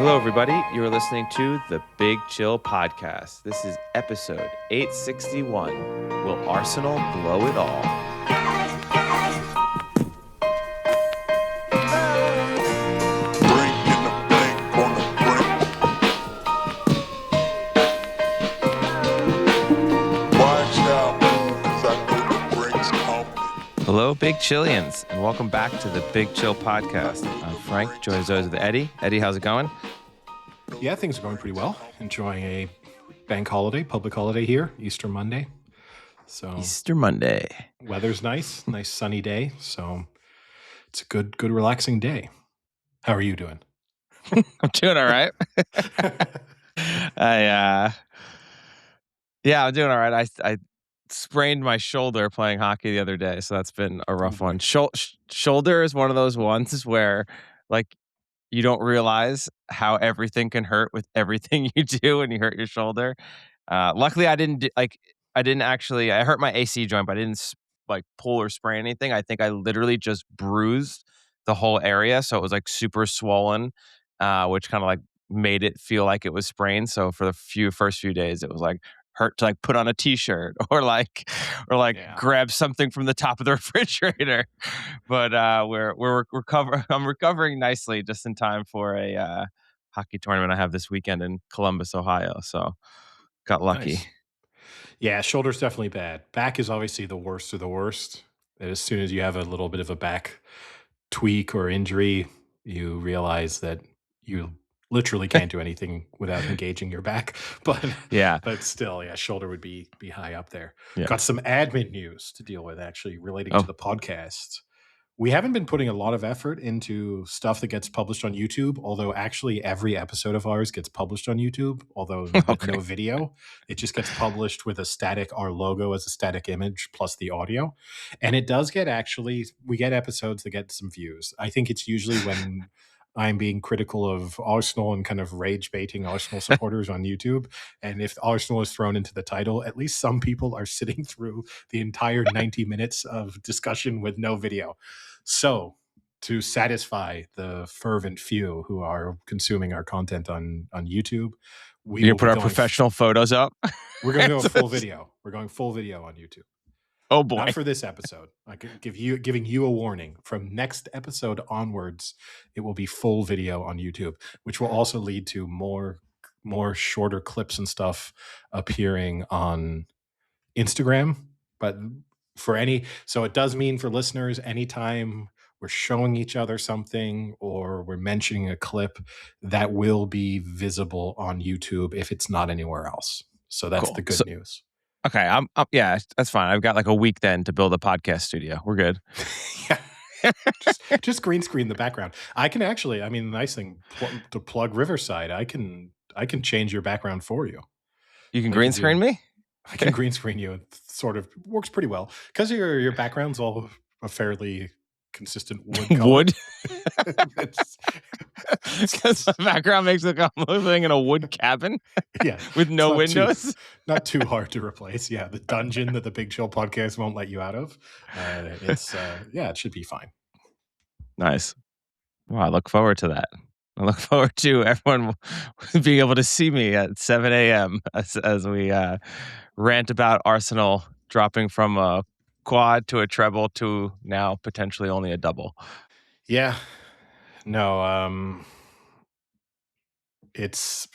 Hello, everybody. You're listening to the Big Chill Podcast. This is episode 861. Will Arsenal blow it all? Hello, Big Chillians, and welcome back to the Big Chill Podcast. I'm Frank, joined as always with Eddie. Eddie, how's it going? Yeah, things are going pretty well. Enjoying a bank holiday, public holiday here, Easter Monday. So Easter Monday. Weather's nice sunny day. So it's a good relaxing day. How are you doing? I'm doing all right. I'm doing all right. I sprained my shoulder playing hockey the other day, so that's been a rough one. Shoulder is one of those ones where, like, you don't realize how everything can hurt with everything you do when you hurt your shoulder. Luckily, I hurt my AC joint, but I didn't pull or sprain anything. I think I literally just bruised the whole area, so it was like super swollen, which kind of like made it feel like it was sprained. So for the first few days, it was like hurt to like put on a t-shirt or grab something from the top of the refrigerator. But we're I'm recovering nicely just in time for a hockey tournament I have this weekend in Columbus, Ohio. So got lucky. Nice. Yeah, shoulder's definitely bad. Back is obviously the worst of the worst. As soon as you have a little bit of a back tweak or injury, you realize that you literally can't do anything without engaging your back. But still, shoulder would be high up there. Yeah. Got some admin news to deal with, actually, relating to the podcast. We haven't been putting a lot of effort into stuff that gets published on YouTube, although actually every episode of ours gets published on YouTube, although with no video. It just gets published with our logo as a static image plus the audio. And it does we get episodes that get some views. I think it's usually when I'm being critical of Arsenal and kind of rage baiting Arsenal supporters on YouTube. And if Arsenal is thrown into the title, at least some people are sitting through the entire 90 minutes of discussion with no video. So to satisfy the fervent few who are consuming our content on YouTube, we will put our professional photos up. We're going to go full video. We're going full video on YouTube. Oh boy! Not for this episode. I could giving you a warning. From next episode onwards, it will be full video on YouTube, which will also lead to more shorter clips and stuff appearing on Instagram. But so it does mean for listeners, anytime we're showing each other something or we're mentioning a clip, that will be visible on YouTube if it's not anywhere else. So that's cool. The good news. Okay, yeah, that's fine. I've got like a week then to build a podcast studio. We're good. Yeah, just green screen the background. I can actually. I mean, the nice thing to plug Riverside. I can change your background for you. You can green screen me. I can green screen you. It sort of works pretty well because your background's all a fairly consistent wood color. Wood? Because the background makes it like I'm living in a wood cabin. Yeah. With no windows. Not too hard to replace. Yeah. The dungeon that the Big Chill Podcast won't let you out of. It should be fine. Nice. Well, I look forward to that. I look forward to everyone being able to see me at 7 a.m. as we rant about Arsenal dropping from a quad to a treble to now potentially only a double. Yeah. No, I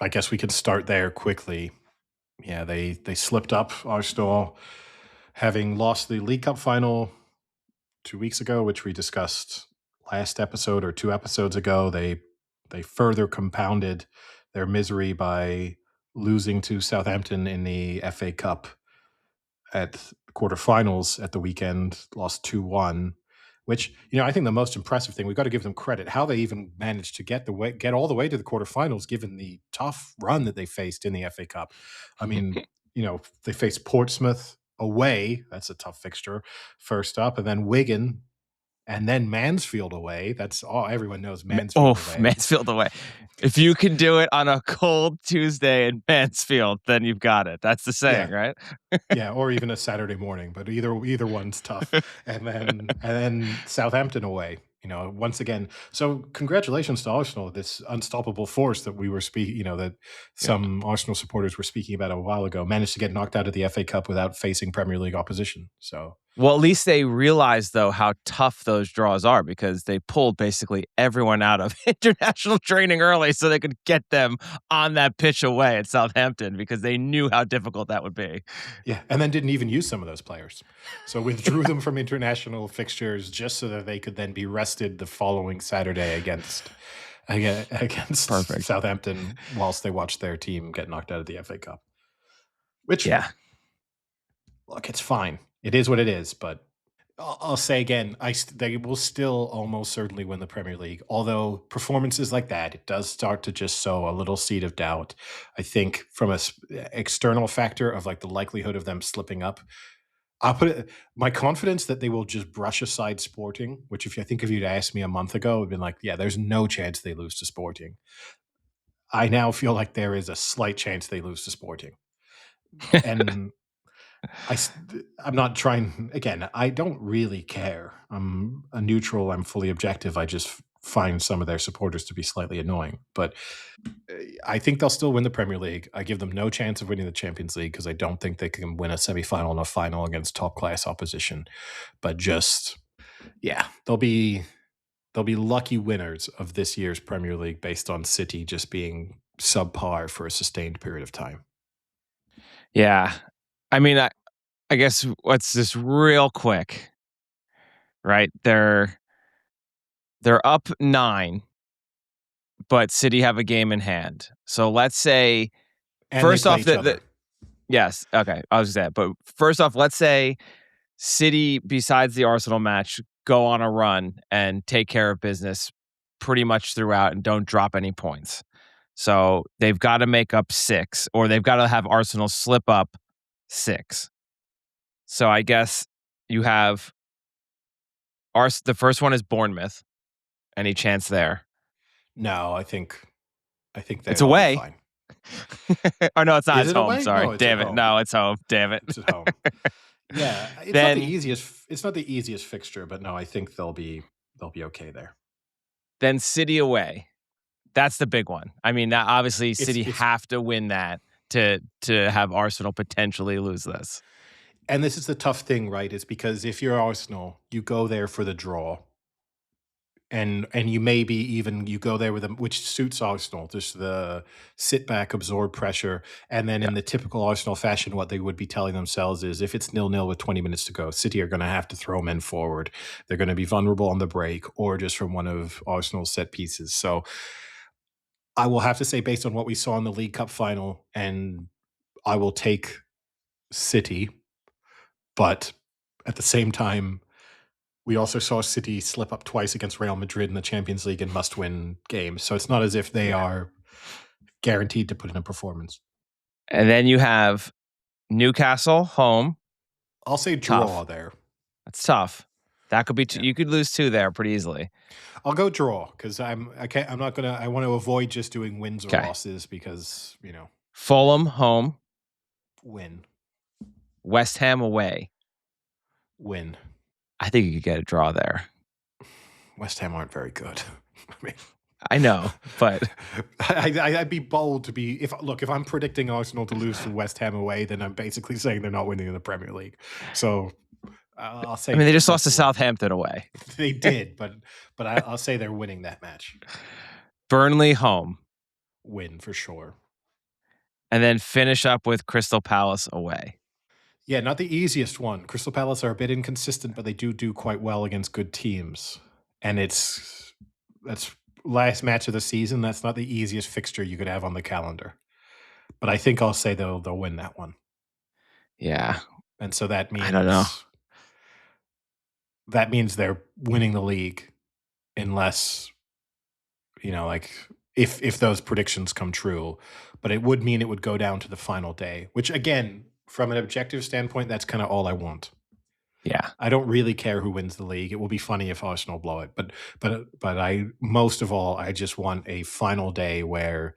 guess we could start there quickly. Yeah, they slipped up, Arsenal, having lost the League Cup final 2 weeks ago, which we discussed last episode or 2 episodes ago. They further compounded their misery by losing to Southampton in the FA Cup at quarterfinals at the weekend, lost 2-1, which, I think the most impressive thing, we've got to give them credit, how they even managed to get all the way to the quarterfinals, given the tough run that they faced in the FA Cup. I mean, they faced Portsmouth away. That's a tough fixture first up. And then Wigan and then Mansfield away. That's all everyone knows. Mansfield away. Mansfield away. If you can do it on a cold Tuesday in Mansfield, then you've got it. That's the saying, right? Yeah, or even a Saturday morning. But either one's tough. And then Southampton away. Once again. So congratulations to Arsenal, this unstoppable force that we were speaking, that Yeah. some Arsenal supporters were speaking about a while ago, managed to get knocked out of the FA Cup without facing Premier League opposition. So Well, at least they realized, though, how tough those draws are because they pulled basically everyone out of international training early so they could get them on that pitch away at Southampton because they knew how difficult that would be. yeah, and then didn't even use some of those players. So withdrew them from international fixtures just so that they could then be rested the following Saturday against Perfect. Southampton whilst they watched their team get knocked out of the FA Cup. Which, Yeah. look, it's fine. It is what it is, but I'll say again, they will still almost certainly win the Premier League. Although performances like that, it does start to just sow a little seed of doubt. I think from a external factor of like the likelihood of them slipping up, I'll put it my confidence that they will just brush aside Sporting, which if you'd asked me a month ago, it'd been like, yeah, there's no chance they lose to Sporting. I now feel like there is a slight chance they lose to Sporting. And I'm not trying again, I don't really care. I'm a neutral, I'm fully objective. I just find some of their supporters to be slightly annoying. But I think they'll still win the Premier League. I give them no chance of winning the Champions League because I don't think they can win a semi-final and a final against top class opposition. But just yeah, they'll be lucky winners of this year's Premier League based on City just being subpar for a sustained period of time. Yeah. I mean, I guess let's just real quick, right? They're up 9, but City have a game in hand. So let's say And they first play off each other. yes, okay, I was saying, but first off, let's say City, besides the Arsenal match, go on a run and take care of business pretty much throughout and don't drop any points. So they've got to make up 6, or they've got to have Arsenal slip up 6. So I guess you have the first one is Bournemouth. Any chance there? No, I think It's they'll be away. fine. Oh no, it's not. Is It's it home. away? Sorry, No, it's at damn it. home. No, it's home. Damn it. It's at home. Yeah, Then it's not the easiest fixture, but no, I think they'll be okay there. City away. That's the big one. I mean, that obviously City It's have to win that to have Arsenal potentially lose this. and this is the tough thing, right? Is because if you're Arsenal, you go there for the draw. And you maybe even you go there with them, which suits Arsenal, just the sit back, absorb pressure, and then Yeah. in the typical Arsenal fashion, what they would be telling themselves is if it's 0-0 with 20 minutes to go, City are going to have to throw men forward. They're going to be vulnerable on the break or just from one of Arsenal's set pieces. So I will have to say, based on what we saw in the League Cup final, and I will take City, but at the same time, we also saw City slip up twice against Real Madrid in the Champions League in must-win games. So it's not as if they Yeah. are guaranteed to put in a performance. And then you have Newcastle home. I'll say draw Tough. there. That's tough. That could be Yeah. you could lose 2 there pretty easily. I'll go draw because I want to avoid just doing wins or Okay. losses because Fulham home. win. West Ham away. Win. I think you could get a draw there. West Ham aren't very good. I mean, I know, but I'd be bold to be if I'm predicting Arsenal to lose to West Ham away, then I'm basically saying they're not winning in the Premier League. So I'll say. I mean, they just lost to that's the win. Southampton away. They did, but I'll say they're winning that match. Burnley home. Win for sure. And then finish up with Crystal Palace away. Yeah, not the easiest one. Crystal Palace are a bit inconsistent, but they do quite well against good teams. And that's last match of the season. That's not the easiest fixture you could have on the calendar. But I think I'll say they'll win that one. Yeah. And so that means I don't know. That means they're winning the league unless like if those predictions come true. But it would mean it would go down to the final day, which again, from an objective standpoint, that's kind of all I want. Yeah. I don't really care who wins the league. It will be funny if Arsenal blow it, but I most of all I just want a final day where,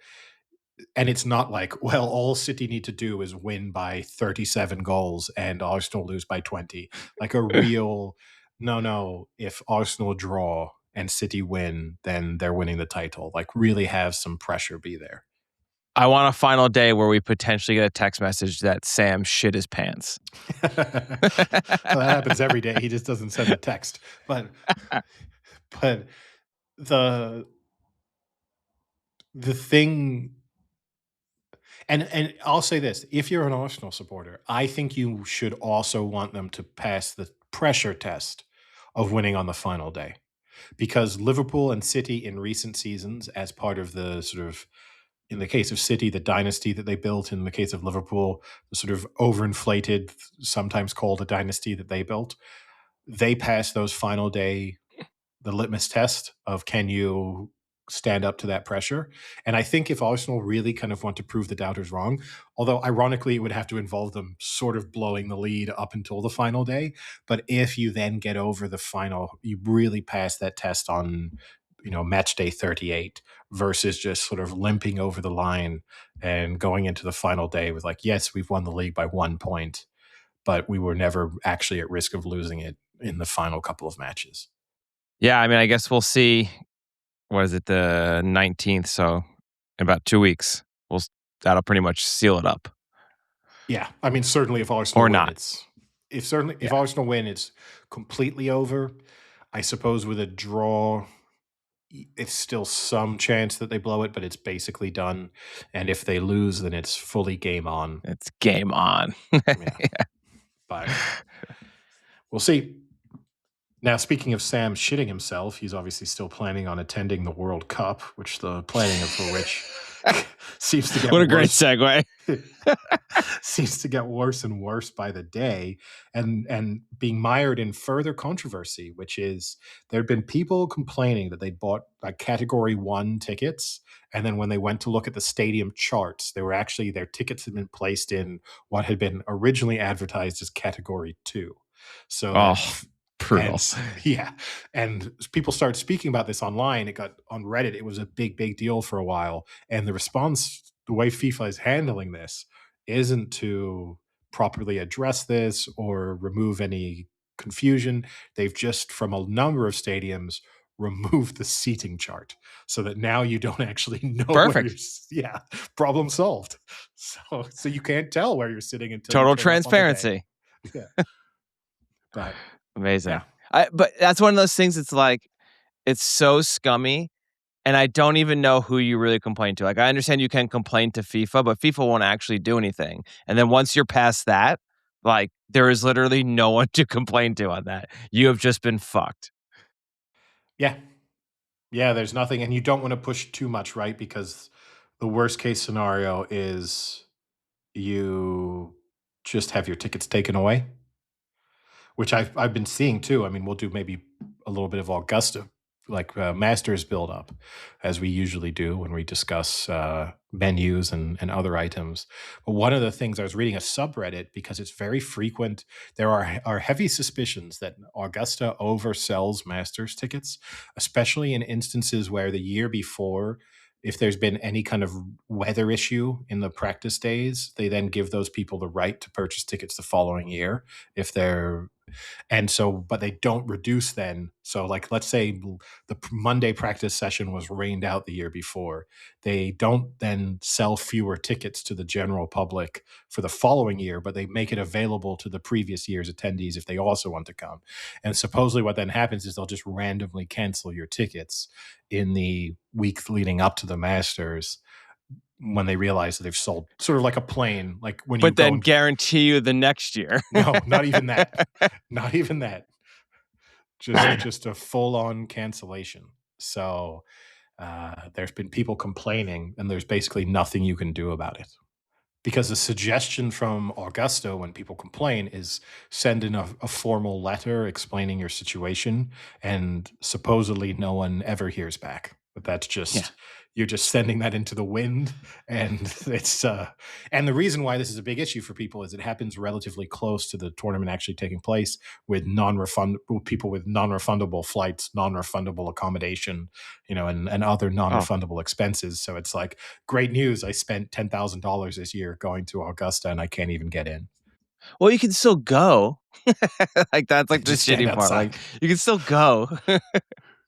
and it's not like, well, all City need to do is win by 37 goals and Arsenal lose by 20. Like a real no. If Arsenal draw, and City win, then they're winning the title. Like really have some pressure be there. I want a final day where we potentially get a text message that Sam shit his pants. Well, that happens every day. He just doesn't send the text. But the thing, and I'll say this: if you're an Arsenal supporter, I think you should also want them to pass the pressure test of winning on the final day, because Liverpool and City in recent seasons, as part of the sort of, in the case of City, the dynasty that they built, in the case of Liverpool, the sort of overinflated, sometimes called a dynasty that they built, they pass those final day, the litmus test of can you stand up to that pressure. And I think if Arsenal really kind of want to prove the doubters wrong, although ironically it would have to involve them sort of blowing the lead up until the final day, but if you then get over the final, you really pass that test on, match day 38 versus just sort of limping over the line and going into the final day with like, yes, we've won the league by 1 point, but we were never actually at risk of losing it in the final couple of matches. Yeah, I mean, I guess we'll see. What is it, the 19th? So in about 2 weeks, that'll pretty much seal it up. Yeah, I mean, certainly if Arsenal Or win, not. if Arsenal win, it's completely over. I suppose with a draw, it's still some chance that they blow it, but it's basically done. And if they lose, then it's fully game on. It's game on. Yeah. But we'll see. Now, speaking of Sam shitting himself, he's obviously still planning on attending the World Cup, which the planning for which seems to get What a great worse. segue. Seems to get worse and worse by the day, and being mired in further controversy, which is there had been people complaining that they'd bought like category 1 tickets, and then when they went to look at the stadium charts, they were actually, their tickets had been placed in what had been originally advertised as category 2. So that brutal. and people started speaking about this online. It got on Reddit. It was a big deal for a while, and the response, the way FIFA is handling this, isn't to properly address this or remove any confusion. They've just, from a number of stadiums, removed the seating chart so that now you don't actually know Perfect. Problem solved. So you can't tell where you're sitting until total you turn up on the day. transparency. Yeah. But amazing. Yeah. But that's one of those things. It's like, it's so scummy, and I don't even know who you really complain to. Like, I understand you can complain to FIFA, but FIFA won't actually do anything. And then once you're past that, like, there is literally no one to complain to on that. You have just been fucked. Yeah. Yeah, there's nothing, and you don't want to push too much, right? Because the worst case scenario is you just have your tickets taken away, which I've been seeing too. I mean, we'll do maybe a little bit of Augusta, like Masters build up, as we usually do when we discuss menus and other items. But one of the things, I was reading a subreddit because it's very frequent. There are heavy suspicions that Augusta oversells Masters tickets, especially in instances where the year before, if there's been any kind of weather issue in the practice days, they then give those people the right to purchase tickets the following year if they're, and so, but they don't reduce then. So like, let's say the Monday practice session was rained out the year before, they don't then sell fewer tickets to the general public for the following year, but they make it available to the previous year's attendees if they also want to come. And supposedly what then happens is they'll just randomly cancel your tickets in the week leading up to the Masters when they realize that they've sold, sort of like a plane, like when you But then guarantee you the next year. No, not even that. Not even that. Just a full-on cancellation. So there's been people complaining, and there's basically nothing you can do about it. Because the suggestion from Augusto when people complain is send in a formal letter explaining your situation, and supposedly no one ever hears back. But that's just, you're just sending that into the wind, and it's and the reason why this is a big issue for people is it happens relatively close to the tournament actually taking place, with people with non-refundable flights, non-refundable accommodation, and other non-refundable expenses. So it's like, great news, I spent $10,000 this year going to Augusta and I can't even get in. Well, you can still go. Like, that's like the Just stand shitty part. outside. Like, you can still go.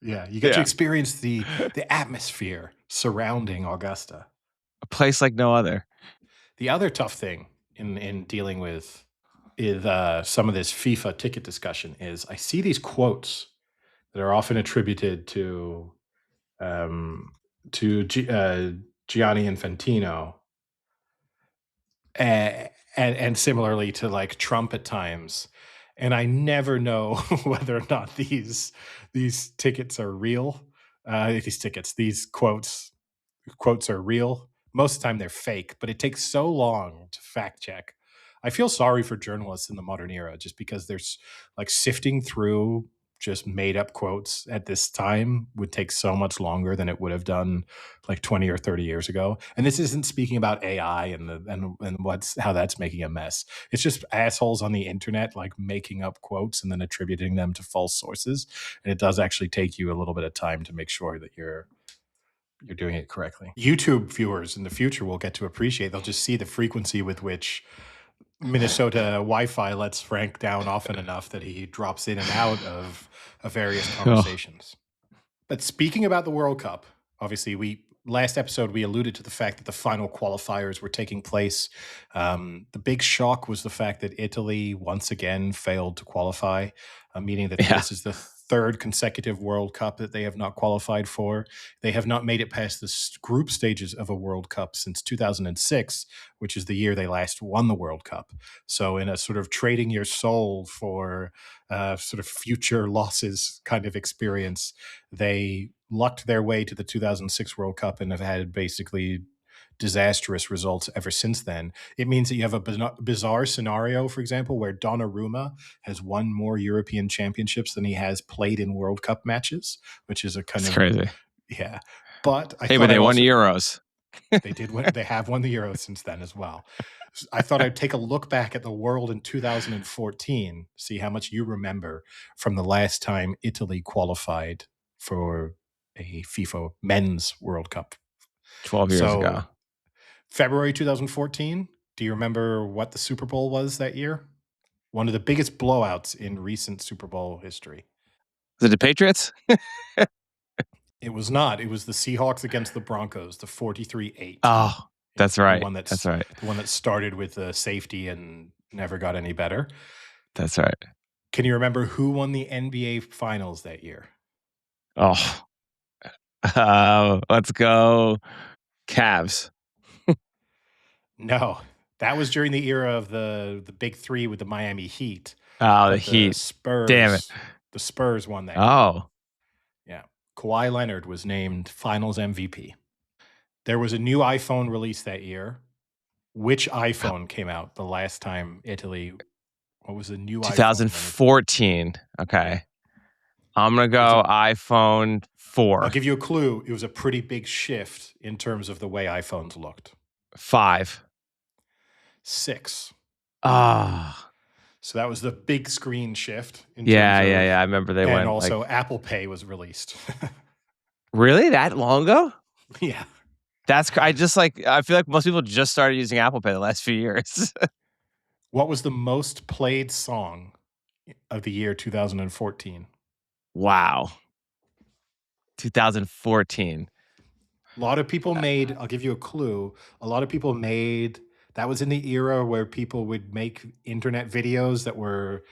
Yeah, you get to Yeah. experience the atmosphere surrounding Augusta. A place like no other. The other tough thing in dealing with some of this FIFA ticket discussion is I see these quotes that are often attributed um, to Gianni Infantino, and similarly to like Trump at times, and I never know whether or not these tickets are real. These quotes are real. Most of the time they're fake, but it takes so long to fact check. I feel sorry for journalists in the modern era just because there's like sifting through just made up quotes at this time would take so much longer than it would have done like 20 or 30 years ago. And this isn't speaking about AI and what's how that's making a mess. It's just assholes on the internet like making up quotes and then attributing them to false sources. And it does actually take you a little bit of time to make sure that you're doing it correctly. YouTube viewers in the future will get to appreciate. They'll just see the frequency with which Minnesota Wi-Fi lets Frank down often enough that he drops in and out of various Oh, conversations. But speaking about the World Cup, obviously, last episode we alluded to the fact that the final qualifiers were taking place. The big shock was the fact that Italy once again failed to qualify, meaning that yeah. this is the third consecutive World Cup that they have not qualified for. They have not made it past the group stages of a World Cup since 2006, which is the year they last won the World Cup. So, in a sort of trading your soul for sort of future losses kind of experience, they lucked their way to the 2006 World Cup and have had basically disastrous results ever since then. It means that you have a bizarre scenario, for example, where Donnarumma has won more European championships than he has played in World Cup matches, which is a kind It's of, crazy. yeah. But I Hey, but thought they I'd won also, the Euros. they did win, they have won the Euros since then as well. I thought I'd take a look back at the world in 2014, see how much you remember from the last time Italy qualified for a FIFA Men's World Cup. 12 years ago. So, February 2014, do you remember what the Super Bowl was that year? One of the biggest blowouts in recent Super Bowl history. Is it the Patriots? It was not. It was the Seahawks against the Broncos, the 43-8. Oh, Yeah, that's right. That's right. the one that started with the safety and never got any better. That's right. Can you remember who won the NBA Finals that year? Oh, let's go Cavs. No, that was during the era of the Big Three with the Miami Heat. Oh, the But Heat. Damn it. The Spurs won that year. Oh, Yeah, Kawhi Leonard was named Finals MVP. There was a new iPhone released that year. Which iPhone came out the last time Italy? What was the new iPhone? 2014. Okay. Yeah, I'm going to go iPhone 4. I'll give you a clue. It was a pretty big shift in terms of the way iPhones looked. 5. 6. Ah. So that was the big screen shift in Yeah, terms of, yeah. I remember they and went also like, Apple Pay was released. really? That long ago? Yeah. I just like, I feel like most people just started using Apple Pay the last few years. What was the most played song of the year 2014? Wow. 2014. A lot of people made, I'll give you a clue. A lot of people made, that was in the era where people would make internet videos that were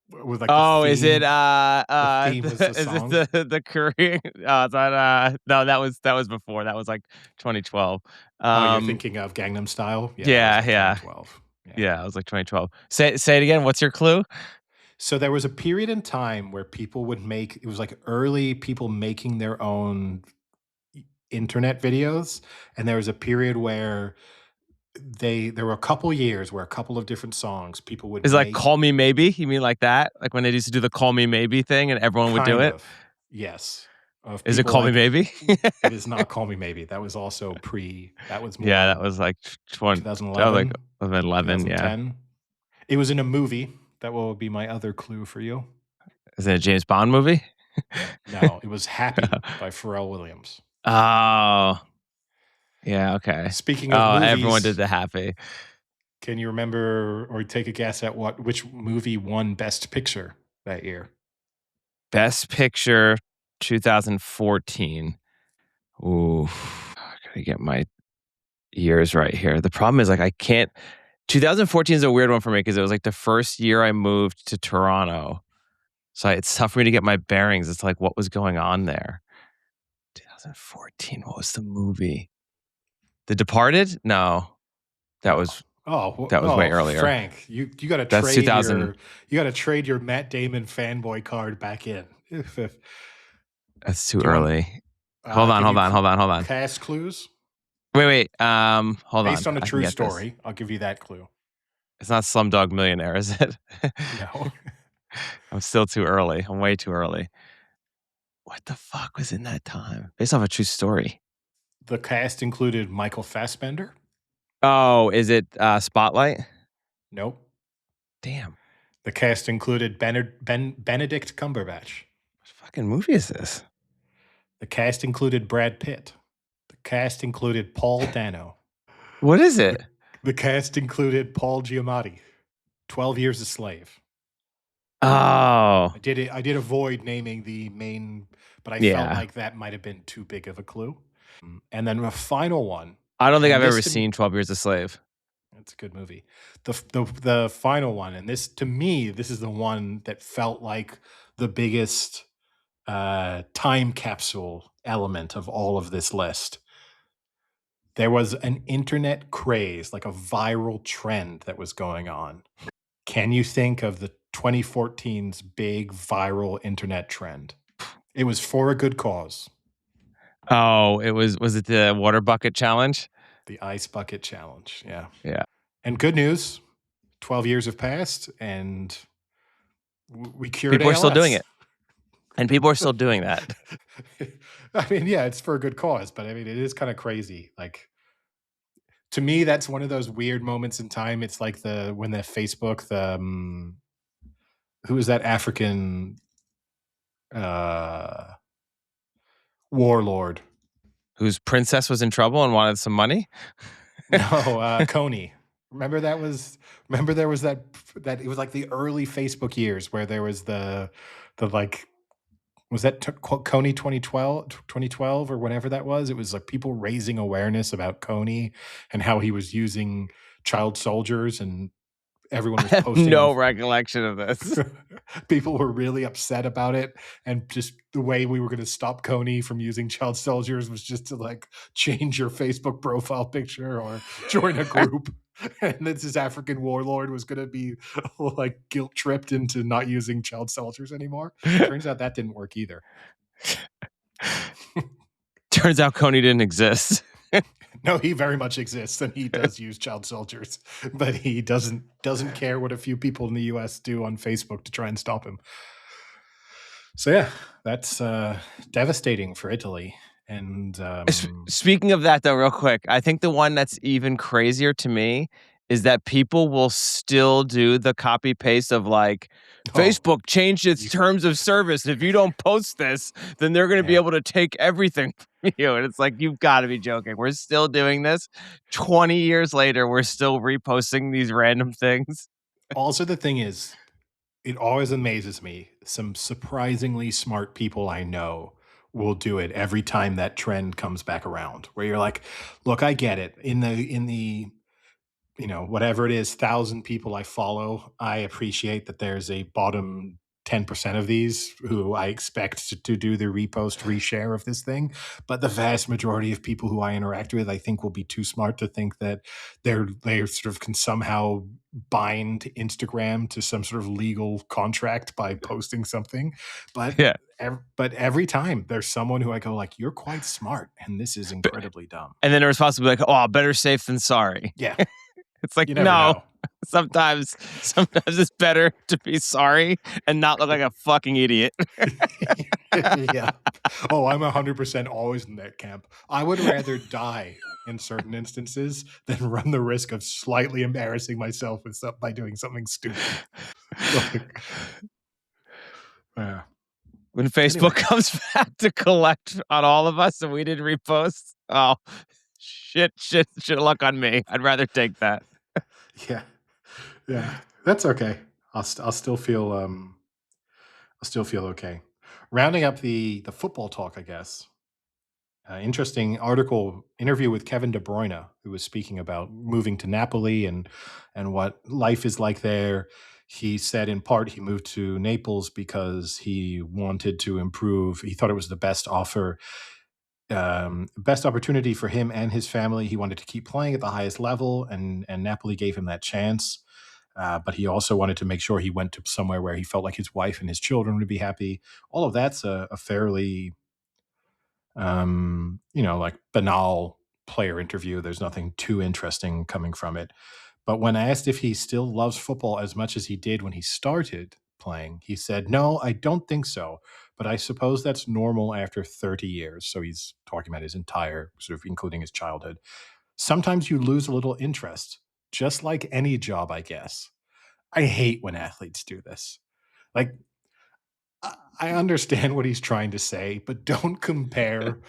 with like the Oh, is it theme. The theme was the is it song. the Korean is that no, that was before. That was like 2012. Oh, you're thinking of Gangnam Style? Yeah, that was Yeah, like yeah. 2012. Yeah. Yeah, it was like 2012. Say it again. What's your clue? So there was a period in time where people would make, it was like early people making their own internet videos. And there was a period where there were a couple years where a couple of different songs people would Is it like make. Call Me Maybe? You mean like that? Like when they used to do the Call Me Maybe thing and everyone would do Kind it? of. Yes. Of Is it people Call Me like, Maybe? it is not Call Me Maybe. That was also that was Yeah, that more was like 20, that was like 2011, 11, yeah. 2010. It was in a movie. That will be my other clue for you. Is it a James Bond movie? No, it was Happy by Pharrell Williams. Oh. Yeah, okay. Speaking of Everyone movies, did the happy. can you remember or take a guess at which movie won Best Picture that year? Best Picture 2014. Ooh, I gotta get my years right here. The problem is, like, I can't. 2014 is a weird one for me because it was like the first year I moved to Toronto, so it's tough for me to get my bearings. It's like, what was going on there? 2014. What was the movie? The Departed? No, that Oh, was way earlier. Frank, you got to That's trade 2000. your Matt Damon fanboy card back in. Do That's too you want early. Hold on, give hold you on, hold on, hold on. cast clues Wait. Hold on. based on a I can true get this. story? I'll give you that clue. It's not Slumdog Millionaire, is it? No, I'm still too early. I'm way too early. What the fuck was in that time? Based off a true story. the cast included Michael Fassbender. Oh, is it Spotlight? Nope. Damn. The cast included Benedict Cumberbatch. What fucking movie is this? The cast included Brad Pitt. The cast included Paul Dano. What is it? The cast included Paul Giamatti. 12 Years a Slave. Oh. I did avoid naming the main, but I felt Yeah. like that might have been too big of a clue. And then a final one. I don't think and I've this ever to- seen 12 Years a Slave. It's a good movie. The final one, and this to me, this is the one that felt like the biggest time capsule element of all of this list. There was an internet craze, like a viral trend that was going on. Can you think of the 2014's big viral internet trend? It was for a good cause. Oh, was it the water bucket challenge? The ice bucket challenge. Yeah. Yeah. And good news, 12 years have passed and we cured People are still ALS. doing it. And people are still doing that. I mean, yeah, it's for a good cause, but I mean, it is kind of crazy. Like, to me, that's one of those weird moments in time. It's like when the Facebook, who is that African warlord? Whose princess was in trouble and wanted some money? No, Coney. Remember there was that it was like the early Facebook years where there was the like, was that Coney 2012 or whenever that was? It was like people raising awareness about Coney and how he was using child soldiers, and everyone was I have posting. no recollection of this. People were really upset about it, and just the way we were going to stop Coney from using child soldiers was just to like change your Facebook profile picture or join a group. And this African warlord was going to be like guilt tripped into not using child soldiers anymore. Turns out that didn't work either. Turns out Coney didn't exist. No, he very much exists, and he does use child soldiers, but he doesn't care what a few people in the U.S. do on Facebook to try and stop him. So yeah, that's devastating for Italy. And speaking of that, though, real quick, I think the one that's even crazier to me is that people will still do the copy paste of like, Facebook changed its terms of service. If you don't post this, then they're going to be able to take everything from you. And it's like, you've got to be joking. We're still doing this 20 years later. We're still reposting these random things. Also, the thing is, it always amazes me. Some surprisingly smart people I know will do it every time that trend comes back around, where you're like, look, I get it. In the whatever it is, 1,000 people I follow, I appreciate that there's a bottom 10% of these who I expect to do the repost, reshare of this thing. But the vast majority of people who I interact with, I think will be too smart to think that they sort of can somehow bind Instagram to some sort of legal contract by posting something. But yeah. But every time there's someone who I go like, you're quite smart, and this is incredibly dumb. And then the response will be like, oh, better safe than sorry. Yeah. It's like, You never no. know. Sometimes it's better to be sorry and not look like a fucking idiot. Yeah. Oh, I'm 100% always in that camp. I would rather die in certain instances than run the risk of slightly embarrassing myself by doing something stupid. When Facebook comes back to collect on all of us and we didn't repost, oh, shit, luck on me. I'd rather take that. Yeah, that's okay. I'll still feel okay. Rounding up the football talk, I guess. Interesting article interview with Kevin De Bruyne, who was speaking about moving to Napoli and what life is like there. He said in part he moved to Naples because he wanted to improve. He thought it was the best opportunity for him and his family. He wanted to keep playing at the highest level, and Napoli gave him that chance. But he also wanted to make sure he went to somewhere where he felt like his wife and his children would be happy. All of that's a fairly like banal player interview. There's nothing too interesting coming from it. But when asked if he still loves football as much as he did when he started playing, he said, "No, I don't think so. But I suppose that's normal after 30 years." So he's talking about his entire, sort of including his childhood. "Sometimes you lose a little interest, just like any job, I guess." I hate when athletes do this. Like, I understand what he's trying to say, but don't compare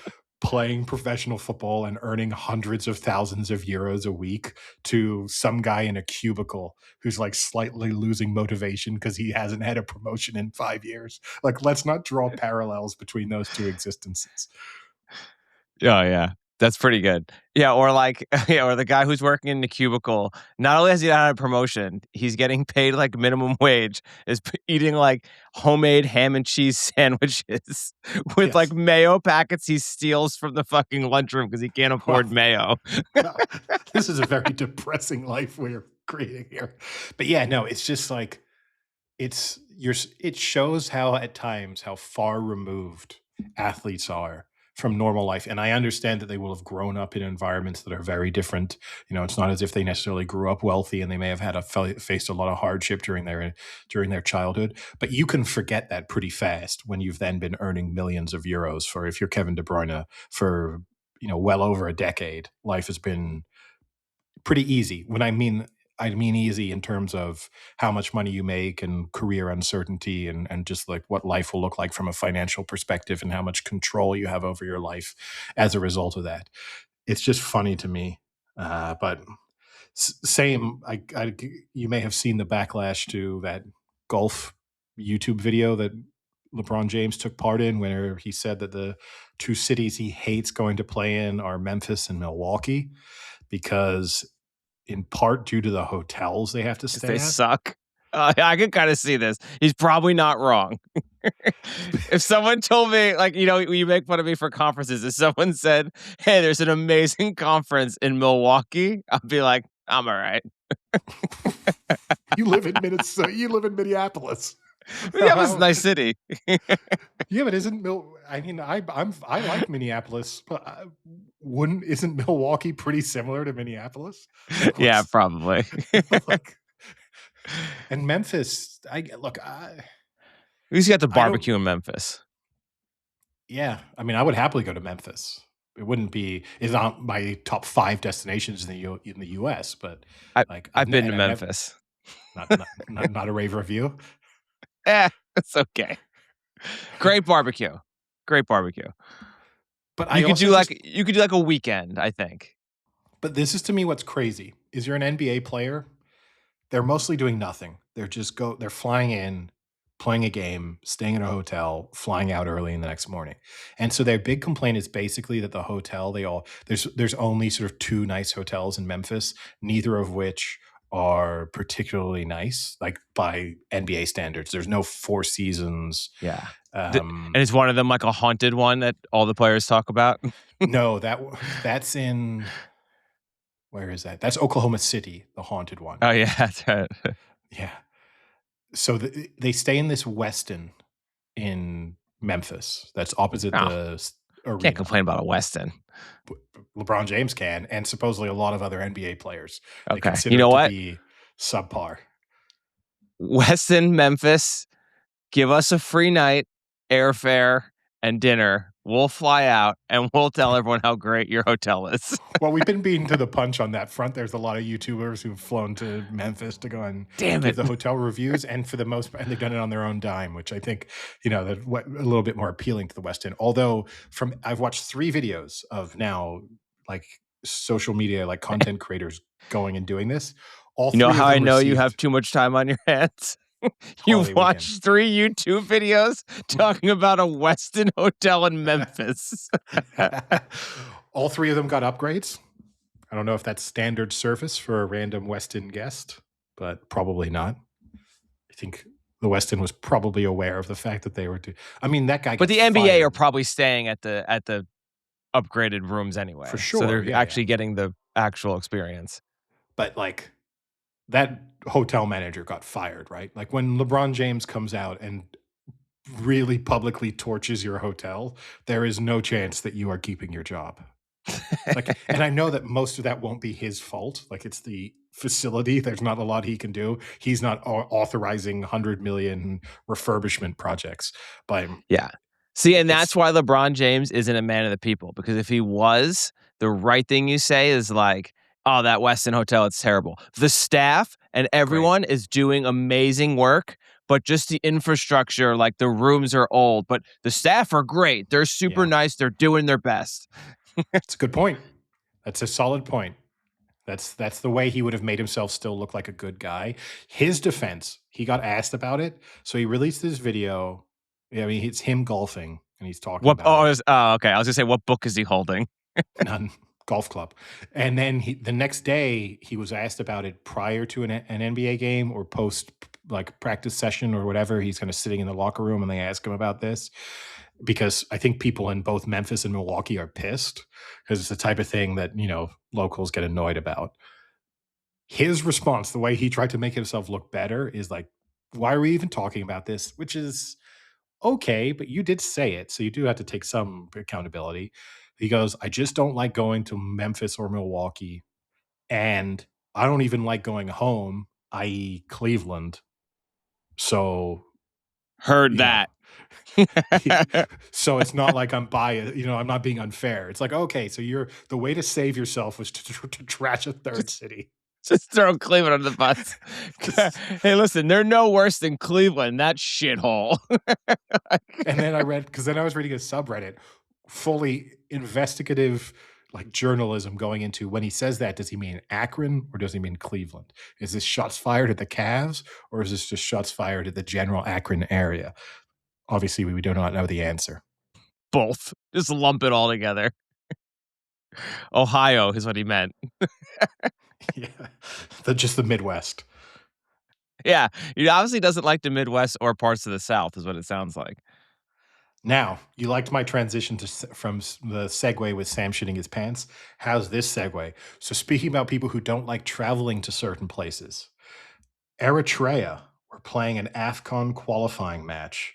playing professional football and earning hundreds of thousands of euros a week to some guy in a cubicle who's like slightly losing motivation because he hasn't had a promotion in 5 years. Like, let's not draw parallels between those two existences. Oh, yeah. That's pretty good. Yeah, or like yeah, or the guy who's working in the cubicle, not only has he not had a promotion, he's getting paid like minimum wage, is eating like homemade ham and cheese sandwiches with like Yes. mayo packets he steals from the fucking lunchroom because he can't Well, afford mayo. well, this is a very depressing life we're creating here. But yeah, no, it's just like it shows how at times how far removed athletes are from normal life. And I understand that they will have grown up in environments that are very different. It's not as if they necessarily grew up wealthy, and they may have had faced a lot of hardship during their childhood. But you can forget that pretty fast when you've then been earning millions of euros for, if you're Kevin De Bruyne, for well over a decade. Life has been pretty easy. I mean easy in terms of how much money you make and career uncertainty, and just like what life will look like from a financial perspective and how much control you have over your life as a result of that. It's just funny to me. But same, you may have seen the backlash to that golf YouTube video that LeBron James took part in, where he said that the two cities he hates going to play in are Memphis and Milwaukee, because in part due to the hotels they have to 'Cause stay they at. suck. I can kind of see this. He's probably not wrong. If someone told me, like, you make fun of me for conferences. If someone said, "Hey, there's an amazing conference in Milwaukee," I'll be like, "I'm all right." You live in Minnesota. You live in Minneapolis. Minneapolis is a nice city. Yeah, but isn't I mean, I like Minneapolis, but isn't Milwaukee pretty similar to Minneapolis? Like, Yeah, probably. like, and Memphis. Look. At least you got the I don't. barbecue in Memphis. Yeah, I mean, I would happily go to Memphis. It wouldn't be. It's not my top 5 destinations in the U.S., but I like I've been to I've never Memphis. not a rave review. It's okay. Great barbecue. Great barbecue. But I You could also do just. like a weekend, I think. But this is, to me, what's crazy is you're an NBA player. They're mostly doing nothing. They're flying in, playing a game, staying in a hotel, flying out early in the next morning. And so their big complaint is basically that the hotel, there's only sort of 2 nice hotels in Memphis, neither of which are particularly nice, like by NBA standards. There's no Four Seasons. Yeah. Um, And is one of them like a haunted one that all the players talk about? no, that's in, where is that? That's Oklahoma City, the haunted one. Oh, yeah, that's right. Yeah. So they stay in this Westin in Memphis that's opposite Oh, the can't arena. complain about a Westin. LeBron James can, and supposedly a lot of other NBA players. They Okay. You consider know it to what? be subpar. Westin, Memphis, give us a free night, airfare, and dinner. We'll fly out and we'll tell everyone how great your hotel is. Well, we've been beaten to the punch on that front. There's a lot of YouTubers who've flown to Memphis to go and Damn give it. the hotel reviews, and for the most part, and they've done it on their own dime, which I think, a little bit more appealing to the West End. Although I've watched 3 videos of now, like, social media, like content creators going and doing this. All You know 3 of how I them know you have received. too much time on your hands? You've holiday weekend. watched 3 YouTube videos talking about a Westin hotel in Memphis. All three of them got upgrades. I don't know if that's standard service for a random Westin guest, but probably not. I think the Westin was probably aware of the fact that they were. I mean, that guy But gets the NBA are fired probably staying at the upgraded rooms for anyway, so sure. they're Yeah, yeah. actually getting the actual experience. But like that hotel manager got fired, right? Like when LeBron James comes out and really publicly torches your hotel, there is no chance that you are keeping your job. Like, and I know that most of that won't be his fault. Like, it's the facility. There's not a lot he can do. He's not authorizing 100 million refurbishment projects. But Yeah. See, and it's that's why LeBron James isn't a man of the people, because if he was, the right thing you say is like, "Oh, that Westin hotel, it's terrible." The staff and great. everyone is doing amazing work, but just the infrastructure, like the rooms are old, but the staff are great. They're super Yeah, nice. They're doing their best. it's a good point. That's a solid point. That's the way he would have made himself still look like a good guy. His defense, he got asked about it, so he released this video. I mean, it's him golfing, and he's talking What about oh, it. okay. I was gonna say, what book is he holding? None. Golf club. And then the next day, he was asked about it prior to an NBA game or post like practice session or whatever. He's kind of sitting in the locker room and they ask him about this because I think people in both Memphis and Milwaukee are pissed because it's the type of thing that, locals get annoyed about. His response, the way he tried to make himself look better, is like, why are we even talking about this? Which is okay, but you did say it, so you do have to take some accountability. He goes, I just don't like going to Memphis or Milwaukee, and I don't even like going home, i.e., Cleveland. So, Heard you know, that. so it's not like I'm biased, I'm not being unfair. It's like, okay, so the way to save yourself was to trash a third just, city. just throw Cleveland under the bus. Just Hey, listen, they're no worse than Cleveland. That shithole. And then because then I was reading a subreddit, fully investigative, like journalism going into when he says that, does he mean Akron or does he mean Cleveland? Is this shots fired at the Cavs or is this just shots fired at the general Akron area? Obviously, we do not know the answer. Both. Just lump it all together. Ohio is what he meant. Yeah, just the Midwest. Yeah, he obviously doesn't like the Midwest or parts of the South, is what it sounds like. Now, you liked my transition from the segue with Sam shitting his pants. How's this segue? So, speaking about people who don't like traveling to certain places, Eritrea were playing an AFCON qualifying match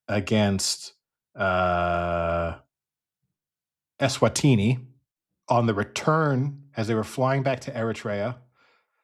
against Eswatini. On the return, as they were flying back to Eritrea,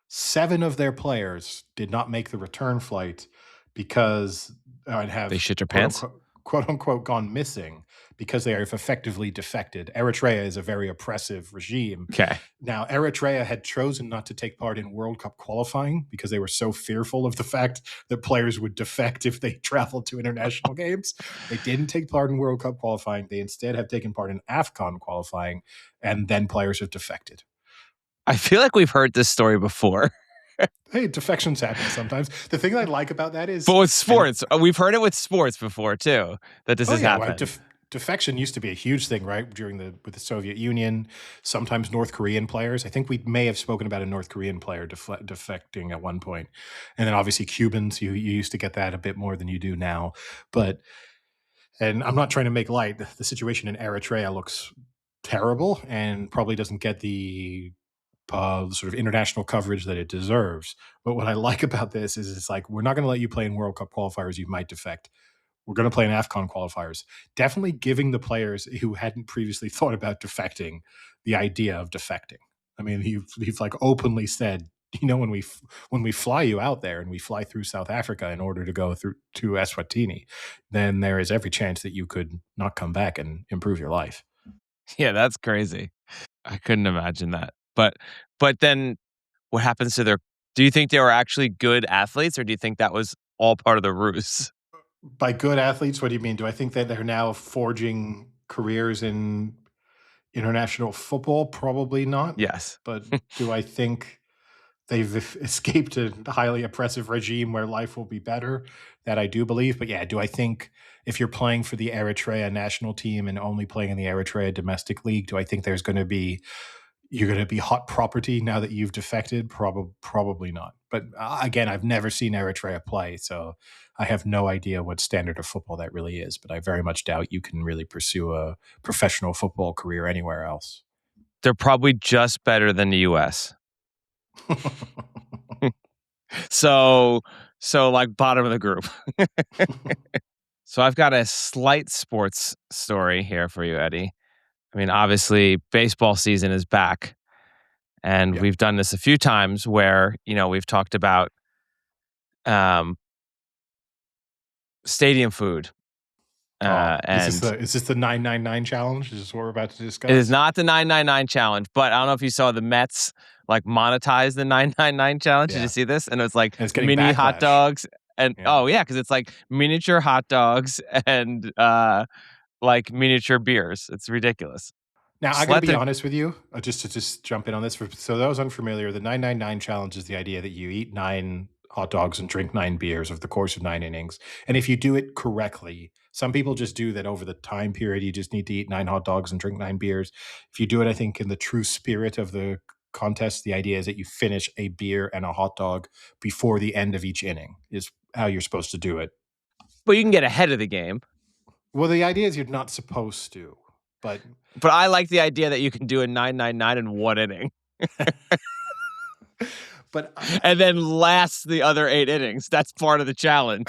7 of their players did not make the return flight because and They have shit their pants? quote unquote gone missing because they have effectively defected. Eritrea is a very oppressive regime. Okay. Now, Eritrea had chosen not to take part in World Cup qualifying because they were so fearful of the fact that players would defect if they traveled to international games. They didn't take part in World Cup qualifying. They instead have taken part in AFCON qualifying, and then players have defected. I feel like we've heard this story before. Hey, defections happen sometimes. The thing I like about that is, But with sports, we've heard it with sports before too, that this has well, happened. defection used to be a huge thing, right? With the Soviet Union, sometimes North Korean players. I think we may have spoken about a North Korean player defecting at one point, and then obviously Cubans. You used to get that a bit more than you do now, and I'm not trying to make light. The situation in Eritrea looks terrible and probably doesn't get the sort of international coverage that it deserves. But what I like about this is it's like, we're not going to let you play in World Cup qualifiers. You might defect. We're going to play in AFCON qualifiers. Definitely giving the players who hadn't previously thought about defecting the idea of defecting. I mean, he's like openly said, when we fly you out there and we fly through South Africa in order to go through to Eswatini, then there is every chance that you could not come back and improve your life. Yeah, that's crazy. I couldn't imagine that. But then what happens to do you think they were actually good athletes, or do you think that was all part of the ruse? By good athletes, what do you mean? Do I think that they're now forging careers in international football? Probably not. Yes. But do I think they've escaped a highly oppressive regime where life will be better. That I do believe. But yeah, do I think if you're playing for the Eritrea national team and only playing in the Eritrea domestic league, do I think there's going to be you're going to be hot property now that you've defected? Probably not. But again, I've never seen Eritrea play, so I have no idea what standard of football that really is. But I very much doubt you can really pursue a professional football career anywhere else. They're probably just better than the US. So like bottom of the group. So I've got a slight sports story here for you, Eddie. I mean, obviously, baseball season is back, and Yeah. we've done this a few times where we've talked about um, stadium food, Oh, and is this the 999 challenge? Is this what we're about to it is discuss? not the 999 challenge. But I don't know if you saw the Mets like monetize the 999 challenge. Did you Yeah. see this? And it was like And it's getting mini hot backlash. dogs, and Yeah. oh yeah, because it's like miniature hot dogs and like miniature beers. It's ridiculous. Now, I Just got to let be the honest with you, just to just jump in on this. So those unfamiliar, the 999 challenge is the idea that you eat 9 hot dogs and drink 9 beers over the course of 9 innings. And if you do it correctly, some people just do that over the time period. You just need to eat 9 hot dogs and drink 9 beers. If you do it, I think in the true spirit of the contest, the idea is that you finish a beer and a hot dog before the end of each inning is how you're supposed to do it. but you can get ahead of the game. Well, the idea is you're not supposed to, but But I like the idea that you can do a 999 in one inning but and then last the other 8 innings. That's part of the challenge.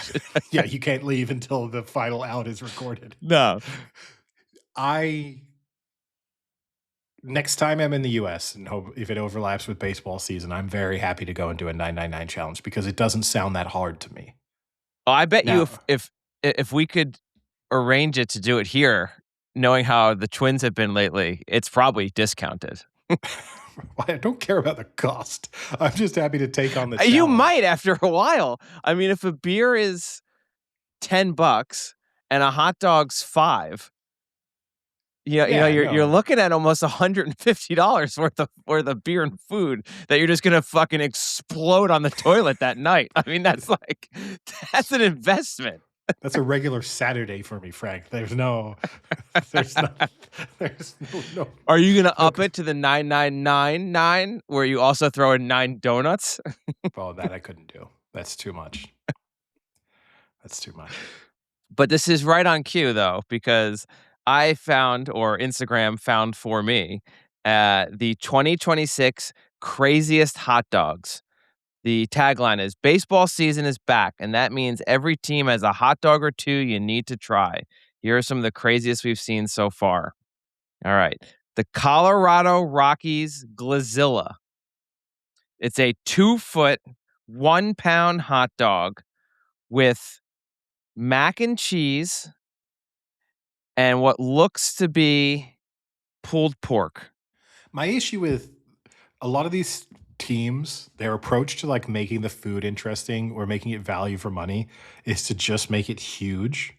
yeah, you can't leave until the final out is recorded. No. I next time I'm in the US and hope if it overlaps with baseball season, I'm very happy to go and do a 999 challenge because it doesn't sound that hard to me. I bet you Now, if we could arrange it to do it here, knowing how the Twins have been lately, it's probably discounted. I don't care about the cost. I'm just happy to take on the You challenge. might after a while. I mean, if a beer is $10 and a hot dog's 5, Yeah, you're no. looking at almost $150 worth of beer and food that you're just gonna fucking explode on the toilet that night. I mean, that's an investment. That's a regular Saturday for me, Frank. There's no there's no Are you gonna no up it to the 9,999 where you also throw in 9 donuts? oh, that I couldn't do. That's too much. That's too much. But this is right on cue though, because I found, or Instagram found for me, the 2026 craziest hot dogs. The tagline is baseball season is back, and that means every team has a hot dog or two you need to try. Here are some of the craziest we've seen so far. All right. The Colorado Rockies Glazilla. It's a 2-foot, 1-pound hot dog with mac and cheese and what looks to be pulled pork. My issue with a lot of these teams, their approach to like making the food interesting or making it value for money is to just make it huge.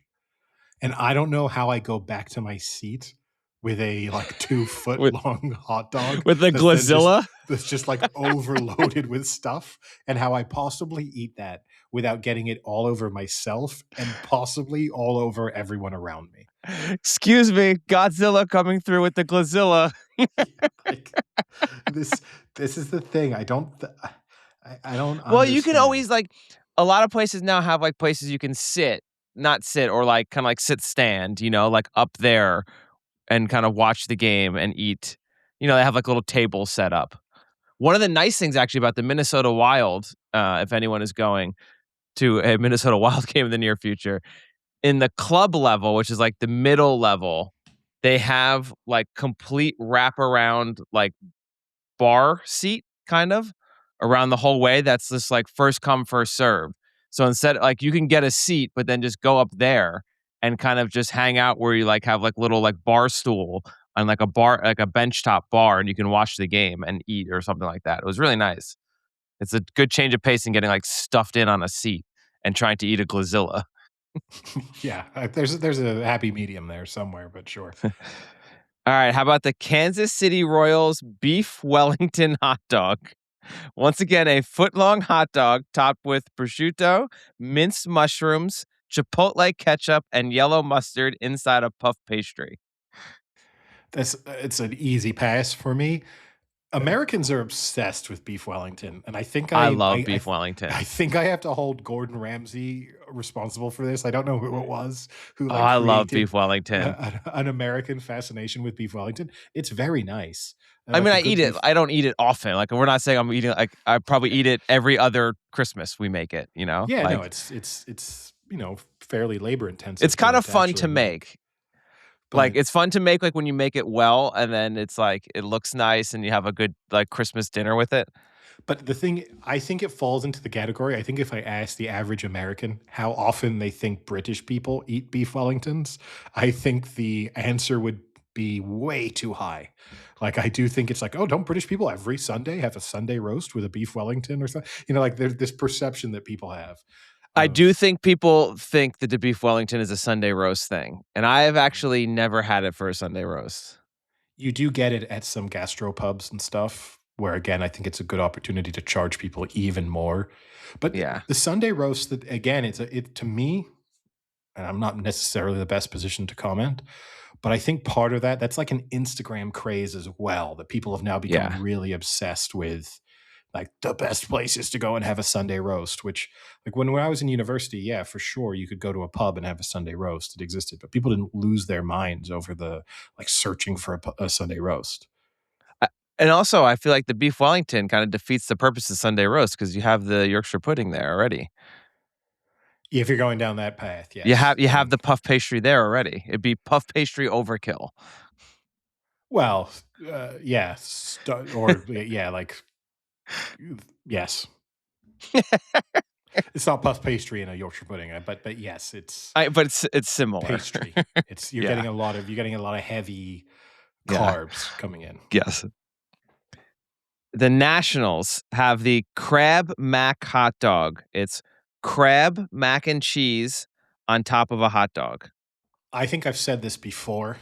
And I don't know how I go back to my seat with a like 2 foot with long hot dog with the Glazilla. that's just like overloaded with stuff, and how I possibly eat that without getting it all over myself and possibly all over everyone around me. Excuse me, Godzilla coming through with the Glazilla. Like this this is the thing. I don't Well, you can understand. always like a lot of places now have like places you can sit, not sit or like kind of like sit stand, like up there and kind of watch the game and eat. They have like little tables set up. One of the nice things actually about the Minnesota Wild, if anyone is going to a Minnesota Wild game in the near future, in the club level, which is like the middle level, they have like complete wraparound like bar seat kind of around the whole way. That's just like first come, first serve. So instead, like you can get a seat, but then just go up there and kind of just hang out where you like have like little like bar stool on like a bar, like a benchtop bar, and you can watch the game and eat or something like that. It was really nice. It's a good change of pace than getting like stuffed in on a seat and trying to eat a glazilla. Yeah, there's a happy medium there somewhere, but sure. All right, how about the Kansas City Royals beef Wellington hot dog? Once again, a foot-long hot dog topped with prosciutto, minced mushrooms, chipotle ketchup, and yellow mustard inside a puff pastry. That's it's an easy pass for me. Americans are obsessed with beef Wellington, and I think I love beef Wellington. I think I have to hold Gordon Ramsay responsible for this. I don't know who it was who Oh, like I love beef created Wellington. an American fascination with beef Wellington. It's very nice. I Like mean, a I good eat it. beef. I don't eat it often. Like, we're not saying I'm eating like I probably Yeah, eat it every other Christmas we make it, you know? yeah, no, Like, it's fairly labor it's intensive kind of to fun to actually make, make. Like, but it's fun to make, like, when you make it well, and then it's like, it looks nice and you have a good, like, Christmas dinner with it. But the thing, I think it falls into the category. I think if I ask the average American how often they think British people eat beef Wellingtons, I think the answer would be way too high. Like, I do think it's like, oh, don't British people every Sunday have a Sunday roast with a beef Wellington or something? Like there's this perception that people have I do of, think people think that the beef Wellington is a Sunday roast thing, and I have actually never had it for a Sunday roast. you do get it at some gastropubs and stuff, where again, I think it's a good opportunity to charge people even more. But Yeah. the Sunday roast, that again, it to me, and I'm not necessarily the best position to comment, but I think part of that's like an Instagram craze as well, that people have now become Yeah. really obsessed with, like the best places to go and have a Sunday roast, which like when I was in university, yeah, for sure you could go to a pub and have a Sunday roast. It existed, but people didn't lose their minds over the like searching for a Sunday roast. I and also, I feel like the beef Wellington kinda defeats the purpose of Sunday roast because you have the Yorkshire pudding there already. If you're going down that path, yes. You have And the puff pastry there already. It'd be puff pastry overkill. well, yeah, or yeah, like yes. It's not puff pastry in a Yorkshire pudding, but yes, it's But it's similar. pastry. It's Yeah. you're getting a lot of heavy Yeah. carbs coming in. Yes. The Nationals have the Crab Mac hot dog. It's crab, mac and cheese on top of a hot dog. I think I've said this before.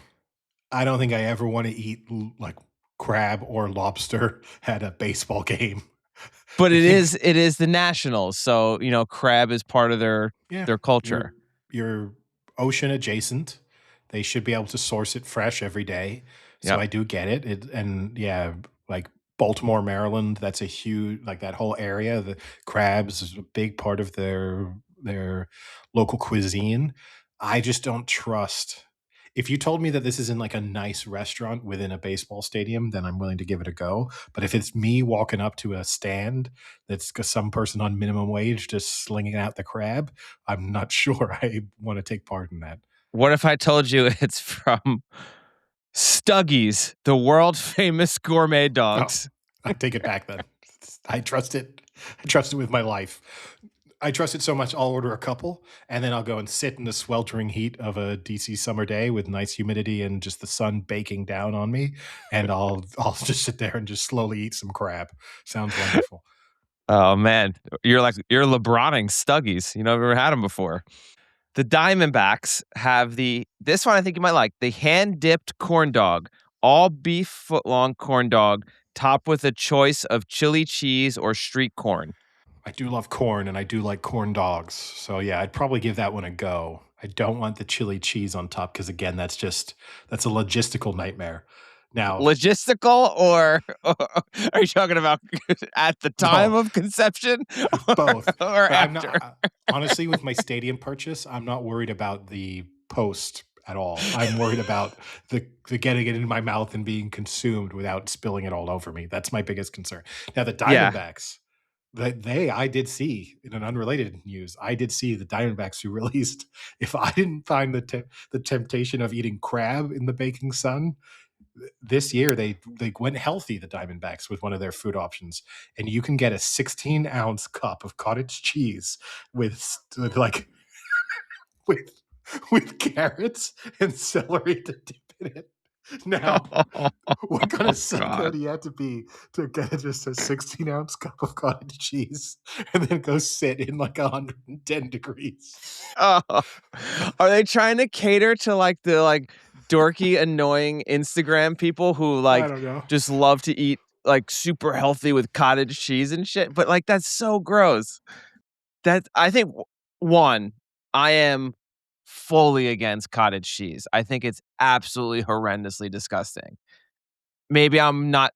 I don't think I ever want to eat like crab or lobster at a baseball game. But I think it is the Nationals, so, crab is part of yeah, their you're culture. you're ocean adjacent. They should be able to source it fresh every day. So Yep. I do get it. And yeah, like Baltimore, Maryland, that's a huge like that whole area. The crabs is a big part of their local cuisine. I just don't trust. If you told me that this is in like a nice restaurant within a baseball stadium, then I'm willing to give it a go. But if it's me walking up to a stand that's some person on minimum wage just slinging out the crab, I'm not sure I want to take part in that. What if I told you it's from Stuggies, the world famous gourmet Oh, dogs? I take it back then. I trust it. I trust it with my life. I trust it so much I'll order a couple and then I'll go and sit in the sweltering heat of a DC summer day with nice humidity and just the sun baking down on me. And I'll just sit there and just slowly eat some crab. Sounds wonderful. Oh, man. You're LeBroning Stuggies. I've never had them before. The Diamondbacks have this one I think you might like, the hand-dipped corn dog, all beef foot-long corn dog topped with a choice of chili cheese or street corn. I do love corn and I do like corn dogs. So yeah, I'd probably give that one a go. I don't want the chili cheese on top because again, that's a logistical nightmare. Now, Logistical or are you talking about at the time no, of conception both. or But I'm not after? honestly with my stadium purchase, I'm not worried about the post at all. I'm worried about the getting it in my mouth and being consumed without spilling it all over me. That's my biggest concern. Now the Yeah. Diamondbacks, I did see in an unrelated news, I did see the Diamondbacks who released. If I didn't find the temptation of eating crab in the baking sun, this year they went healthy. The Diamondbacks with one of their food options, and you can get a 16-ounce cup of cottage cheese with like with with carrots and celery to dip in it. Now, what kind Oh of psycho god. do you have to be to get just a 16-ounce cup of cottage cheese and then go sit in like 110 degrees? Oh. Are they trying to cater to the dorky, annoying Instagram people who I don't know. just love to eat like super healthy with cottage cheese and shit, but like that's so gross. That I think one, I am fully against cottage cheese. I think it's absolutely horrendously disgusting. Maybe I'm not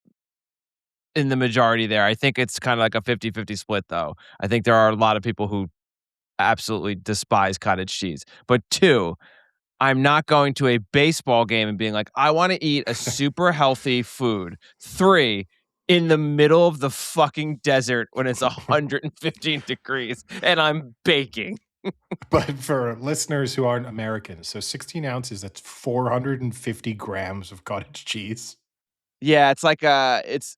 in the majority there. I think it's kind of like a 50-50 split though. I think there are a lot of people who absolutely despise cottage cheese. But two, I'm not going to a baseball game and being like, I want to eat a super healthy food. Three, in the middle of the fucking desert when it's 115 degrees and I'm baking. But for listeners who aren't Americans, so 16 ounces, that's 450 grams of cottage cheese. Yeah, it's like It's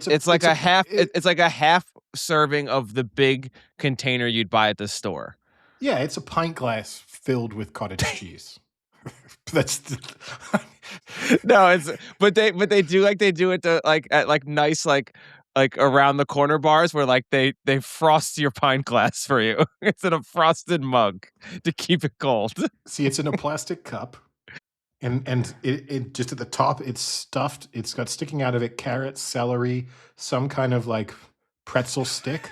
a, it's like it's a, a half it, it's like a half serving of the big container you'd buy at the store. yeah, it's a pint glass filled with cottage cheese. That's No, it's but they do it to like at like nice like around the corner bars where like they frost your pint glass for you. It's in a frosted mug to keep it cold. see, it's in a plastic cup, and it just at the top, it's stuffed. It's got sticking out of it carrots, celery, some kind of like pretzel stick.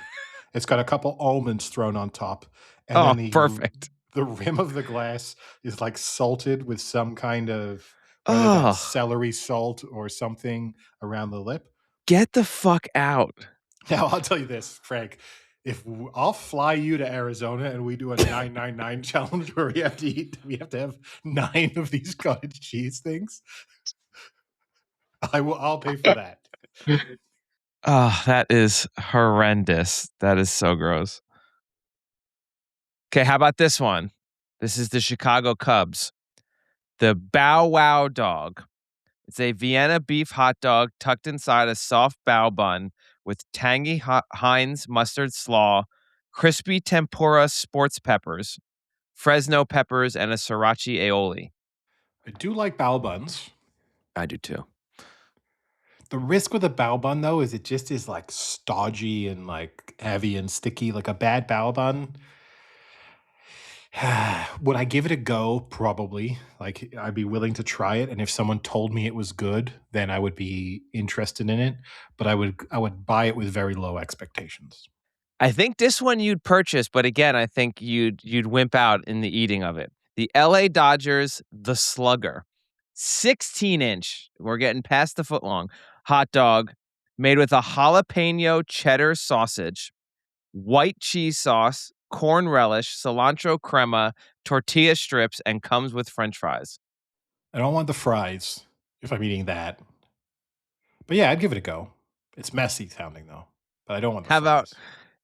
It's got a couple almonds thrown on top, and Oh, then perfect. the rim of the glass is like salted with some kind of, whether that's Oh, celery salt or something around the lip. get the fuck out. Now I'll tell you this, Frank. I'll fly you to Arizona and we do a 999 challenge where we have to have 9 of these cottage cheese things. I'll pay for that. Oh, that is horrendous. That is so gross. Okay, how about this one? This is the Chicago Cubs. The Bow Wow dog. It's a Vienna beef hot dog tucked inside a soft bao bun with tangy Heinz mustard slaw, crispy tempura sports peppers, Fresno peppers, and a sriracha aioli. I do like bao buns. I do too. The risk with a bao bun though is it just is like stodgy and like heavy and sticky. Like a bad bao bun, would I give it a go? Probably. Like I'd be willing to try it, and if someone told me it was good, then I would be interested in it. But I would buy it with very low expectations. I think this one you'd purchase, but again, I think you'd wimp out in the eating of it. The LA Dodgers, the Slugger. 16-inch, we're getting past the foot long, hot dog made with a jalapeno cheddar sausage, white cheese sauce, corn relish, cilantro crema, tortilla strips, and comes with french fries. I don't want the fries if I'm eating that. But yeah, I'd give it a go. It's messy sounding though, but I don't want the How about fries.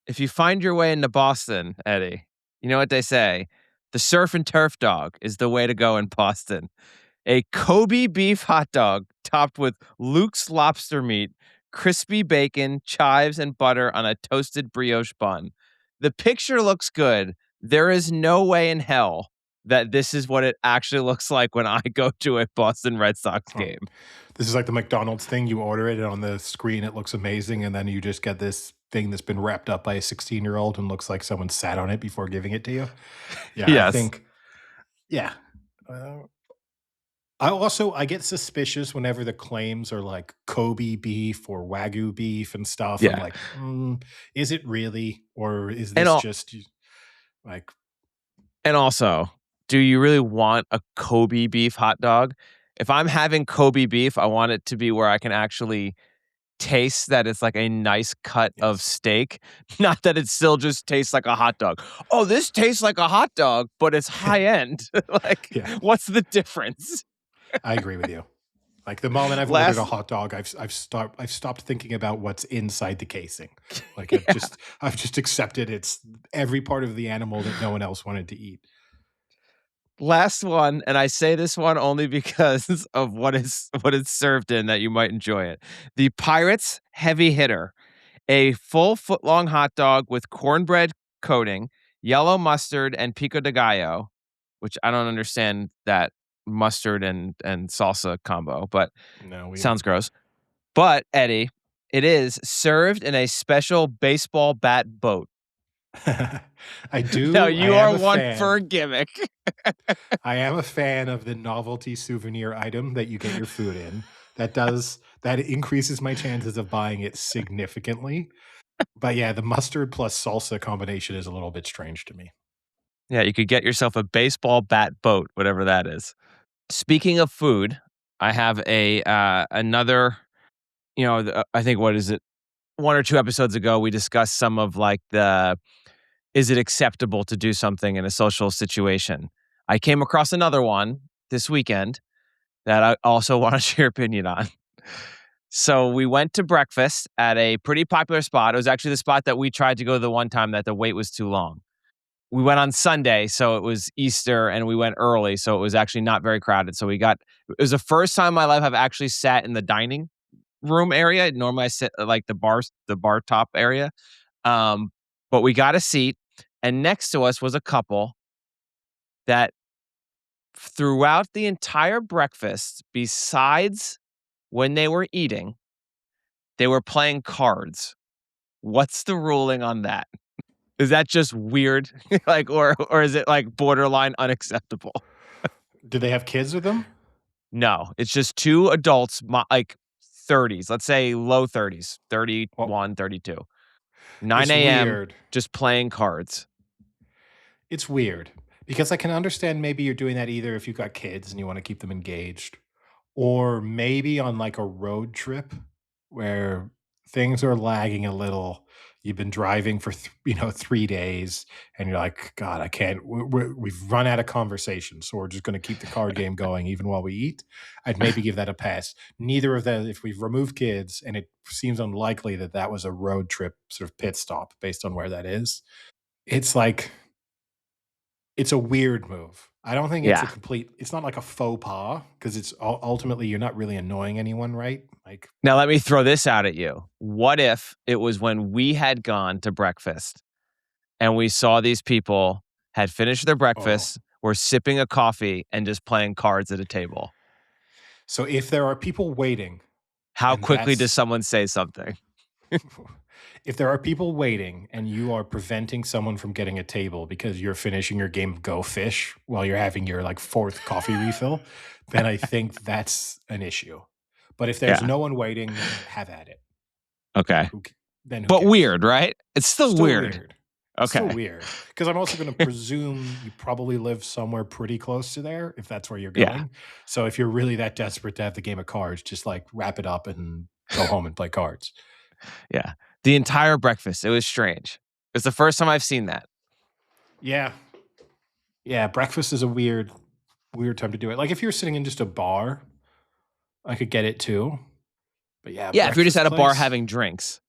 if you find your way into Boston, Eddie? You know what they say? The surf and turf dog is the way to go in Boston. A Kobe beef hot dog topped with Luke's lobster meat, crispy bacon, chives, and butter on a toasted brioche bun. The picture looks good. There is no way in hell that this is what it actually looks like when I go to a Boston Red Sox Huh. game. This is like the McDonald's thing. You order it, and on the screen it looks amazing, and then you just get this thing that's been wrapped up by a 16-year-old and looks like someone sat on it before giving it to you. Yeah, I Yes. think. Yeah. I get suspicious whenever the claims are like Kobe beef or Wagyu beef and stuff. I'm Yeah. like, is it really, or is And this all just like, and also, do you really want a Kobe beef hot dog? If I'm having Kobe beef, I want it to be where I can actually taste that it's like a nice cut of yes, steak, not that it still just tastes like a hot dog. Oh, this tastes like a hot dog, but it's high end. Like, yeah, what's the difference? I agree with you. Like the moment I've ordered a Last, hot dog, I've stopped thinking about what's inside the casing. Like yeah, I've just accepted it's every part of the animal that no one else wanted to eat. last one, and I say this one only because of what it's served in that you might enjoy it. The Pirates Heavy Hitter. A full foot long hot dog with cornbread coating, yellow mustard, and pico de gallo, which I don't understand that mustard and salsa combo, but No, we sounds don't. gross. But Eddie, it is served in a special baseball bat boat. I Now do. I you am are a one for fan. a gimmick. I am a fan of the novelty souvenir item that you get your food in. That increases my chances of buying it significantly. But yeah, the mustard plus salsa combination is a little bit strange to me. Yeah, you could get yourself a baseball bat boat, whatever that is. Speaking of food, I have another, I think what is it? 1 or 2 episodes ago, we discussed some of like the is it acceptable to do something in a social situation? I came across another one this weekend that I also want to share your opinion on. So we went to breakfast at a pretty popular spot. It was actually the spot that we tried to go the one time that the wait was too long. We went on Sunday, so it was Easter, and we went early, so it was actually not very crowded. So it was the first time in my life I've actually sat in the dining room area. Normally I sit at like the bar top area. Um, but we got a seat, and next to us was a couple that throughout the entire breakfast, besides when they were eating, they were playing cards. What's the ruling on that? Is that just weird? Like, or is it like borderline unacceptable? Do they have kids with them? No, it's just two adults, like 30s, let's say low 30s, Well, 31, 32. 9 it's a.m., weird. just playing cards. It's weird because I can understand maybe you're doing that either if you've got kids and you want to keep them engaged, or maybe on like a road trip where things are lagging a little. You've been driving for 3 days, and you're like, God, I can't. We've run out of conversation, so we're just going to keep the card game going even while we eat. I'd maybe give that a pass. Neither of them, if we've removed kids, and it seems unlikely that that was a road trip sort of pit stop based on where that is. It's like it's a weird move. I don't think Yeah. it's not like a faux pas because it's ultimately you're not really annoying anyone, right? Like, Now let me throw this out at you. What if it was when we had gone to breakfast and we saw these people had finished their oh. breakfast, were sipping a coffee and just playing cards at a table? So if there are people waiting How and quickly does that's someone say something? if there are people waiting and you are preventing someone from getting a table because you're finishing your game of Go Fish while you're having your like fourth coffee refill, then I think that's an issue. But if there's Yeah. no one waiting, have at it. Okay. Who, then who But cares? weird, right? It's still Still weird. weird. Still Okay. weird. Because I'm also going to presume you probably live somewhere pretty close to there if that's where you're Yeah. going. So if you're really that desperate to have the game of cards, just like wrap it up and go home and play cards. Yeah. The entire breakfast. It was strange. It's the first time I've seen that. Yeah. Yeah. Breakfast is a weird time to do it. Like if you're sitting in just a bar, I could get it too. But yeah, Yeah, if you're just breakfast at a bar place. having drinks.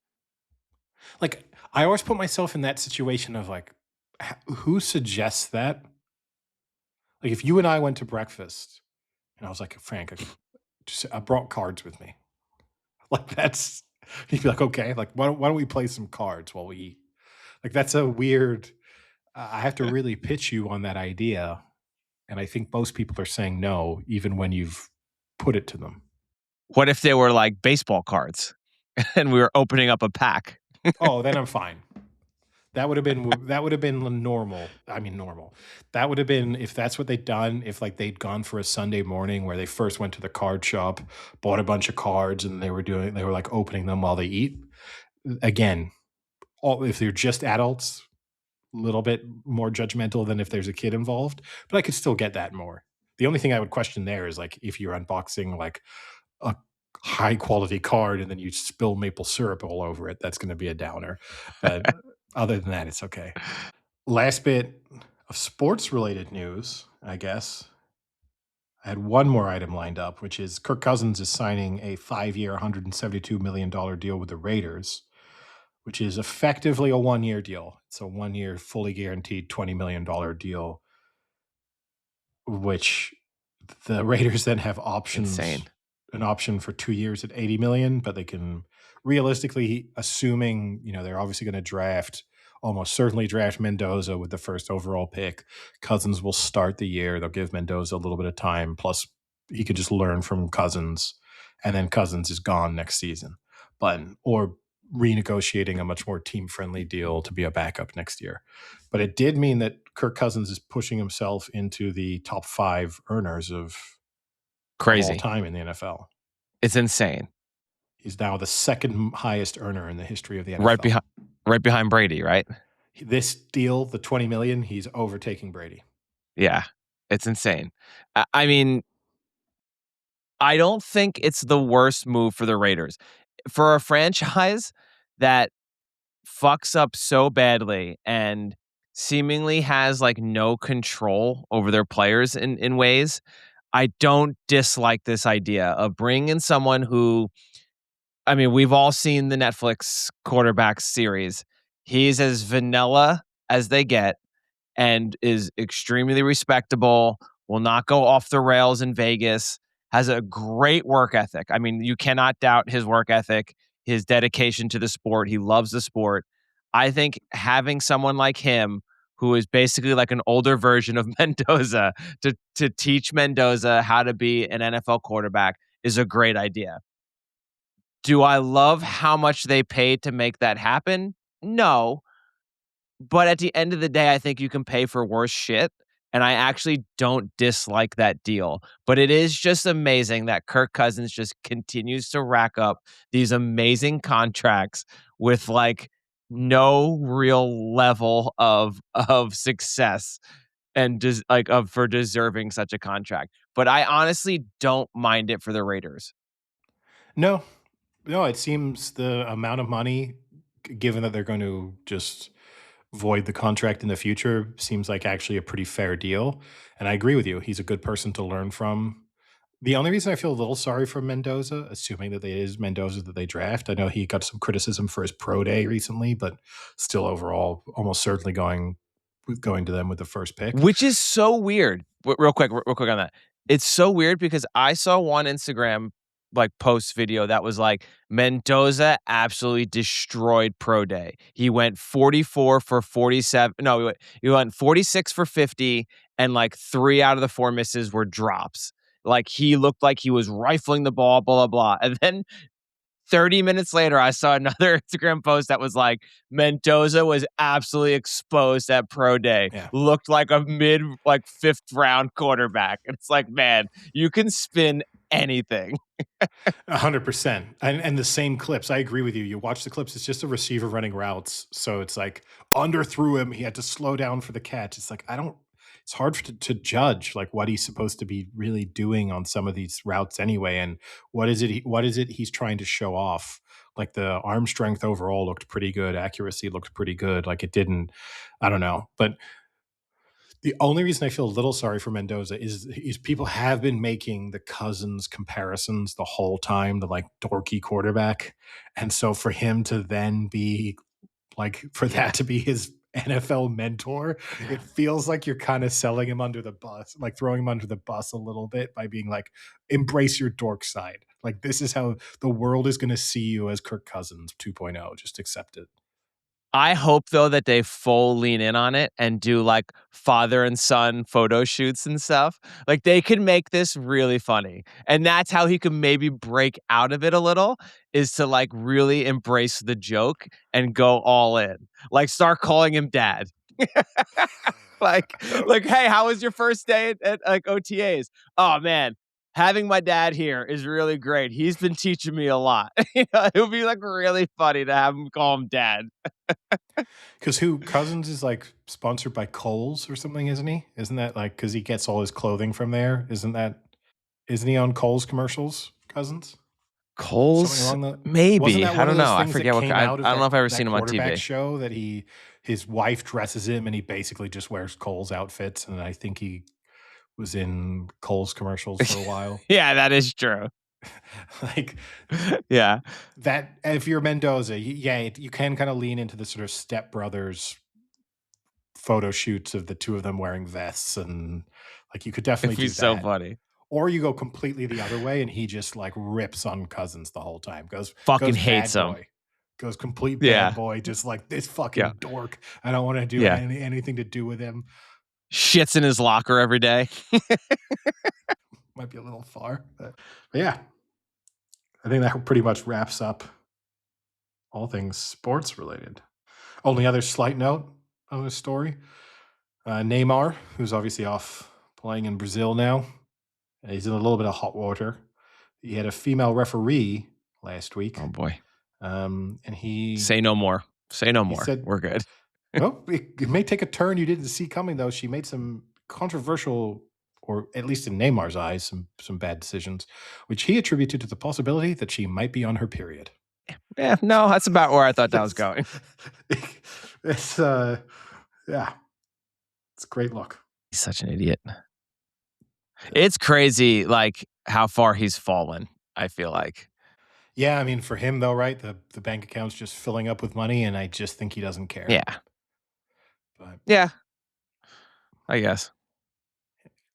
Like I always put myself in that situation of like, who suggests that? Like if you and I went to breakfast and I was like, Frank, I brought cards with me. Like that's he'd be like, okay, like why don't we play some cards while we eat? Like that's a weird. I have to really pitch you on that idea, and I think most people are saying no, even when you've put it to them. What if they were like baseball cards and we were opening up a pack? Oh, then I'm fine. That would have been normal. I mean, normal. That would have been if that's what they'd done. If like they'd gone for a Sunday morning where they first went to the card shop, bought a bunch of cards, and they were like opening them while they eat. Again, all if they're just adults, little bit more judgmental than if there's a kid involved, but I could still get that more. The only thing I would question there is like if you're unboxing like a high quality card and then you spill maple syrup all over it, that's going to be a downer. But other than that, it's okay. Last bit of sports related news, I guess. I had one more item lined up, which is Kirk Cousins is signing a 5-year, $172 million deal with the Raiders, which is effectively a 1-year deal. It's a 1-year, fully guaranteed $20 million deal, which the Raiders then have Insane. an option for 2 years at 80 million, but they can realistically, assuming, they're obviously going to almost certainly draft Mendoza with the first overall pick. Cousins will start the year. They'll give Mendoza a little bit of time. Plus, he could just learn from Cousins, and then Cousins is gone next season. Or renegotiating a much more team friendly deal to be a backup next year. But it did mean that Kirk Cousins is pushing himself into the top 5 earners of all Crazy. time in the NFL. It's insane. He's now the second highest earner in the history of the right NFL. behind right behind Brady, right? This deal, the 20 million, he's overtaking Brady. Yeah, it's insane. I mean, I don't think it's the worst move for the Raiders. For a franchise that fucks up so badly and seemingly has, like, no control over their players in ways, I don't dislike this idea of bringing in someone who I mean, we've all seen the Netflix quarterback series. He's as vanilla as they get and is extremely respectable, will not go off the rails in Vegas, has a great work ethic. I mean, you cannot doubt his work ethic, his dedication to the sport. He loves the sport. I think having someone like him, who is basically like an older version of Mendoza, to teach Mendoza how to be an NFL quarterback is a great idea. Do I love how much they paid to make that happen? No, but at the end of the day, I think you can pay for worse shit, and I actually don't dislike that deal. But it is just amazing that Kirk Cousins just continues to rack up these amazing contracts with, like, no real level of success and just like, of for deserving such a contract. But I honestly don't mind it for the Raiders. No, no, it seems the amount of money, given that they're going to just void the contract in the future, seems like actually a pretty fair deal. And I agree with you. He's a good person to learn from. The only reason I feel a little sorry for Mendoza, assuming that it is Mendoza that they draft, I know he got some criticism for his pro day recently, but still overall, almost certainly going to them with the first pick. Which is so weird. Real quick on that. It's so weird because I saw one Instagram like post video that was like Mendoza absolutely destroyed pro day. He went 44 for 47. No, he went 46 for 50 and like 3 out of the 4 misses were drops. Like he looked like he was rifling the ball, blah blah blah. And then 30 minutes later, I saw another Instagram post that was like, Mendoza was absolutely exposed at pro day. Yeah. Looked like a mid, like 5th round quarterback. It's like, man, you can spin anything. 100%. And the same clips. I agree with you. You watch the clips, it's just a receiver running routes. So it's like underthrew him. He had to slow down for the catch. It's like, I don't, it's hard to judge like what he's supposed to be really doing on some of these routes anyway. And what is it he's trying to show off? Like the arm strength overall looked pretty good. Accuracy looked pretty good. Like it didn't, I don't know. But the only reason I feel a little sorry for Mendoza is people have been making the Cousins comparisons the whole time, the like dorky quarterback. And so for him to then be like for that to be his NFL mentor, it feels like you're kind of selling him under the bus, like throwing him under the bus a little bit by being like, embrace your dork side. Like this is how the world is going to see you as Kirk Cousins 2.0. Just accept it. I hope though that they full lean in on it and do like father and son photo shoots and stuff. Like they could make this really funny. And that's how he could maybe break out of it a little is to like really embrace the joke and go all in. Like start calling him dad. Like, hey, how was your first day at like OTAs? Oh man, having my dad here is really great. He's been teaching me a lot. It would be like really funny to have him call him dad. Because who Cousins is like sponsored by Kohl's or something, isn't he? Isn't that like because he gets all his clothing from there? Isn't he on Kohl's commercials? Cousins, something Coles? along the wasn't Maybe. that I one of don't those know. I things that forget what came out of I don't know if I've ever that seen him on quarterback TV. show that his wife dresses him and he basically just wears Kohl's outfits and I think he was in Kohl's commercials for a while. Yeah, that is true. Like Yeah. that, if you're Mendoza, you can kind of lean into the sort of stepbrothers photo shoots of the two of them wearing vests and like you could definitely It'd be do so that. funny. Or you go completely the other way and he just like rips on Cousins the whole time. Fucking Goes hates bad him. boy. Goes complete bad Yeah. boy, just like this Yeah. fucking dork. I don't want to do Yeah. anything to do with him. Shits in his locker every day. Might be a little far. But yeah, I think that pretty much wraps up all things sports related. Only other slight note on this story, Neymar, who's obviously off playing in Brazil now, he's in a little bit of hot water. He had a female referee last week, Oh boy. and he Say no more. Say no he more. said, We're good. "Well, it may take a turn you didn't see coming, though. She made some controversial, or at least in Neymar's eyes, some bad decisions, which he attributed to the possibility that she might be on her period." Yeah, no, that's about where I thought that was That's going. it's yeah, it's a great look. He's such an idiot. Yeah. It's crazy, like how far he's fallen. I feel like. Yeah, I mean, for him though, right? The bank account's just filling up with money, and I just think he doesn't care. Yeah. But Yeah. I guess.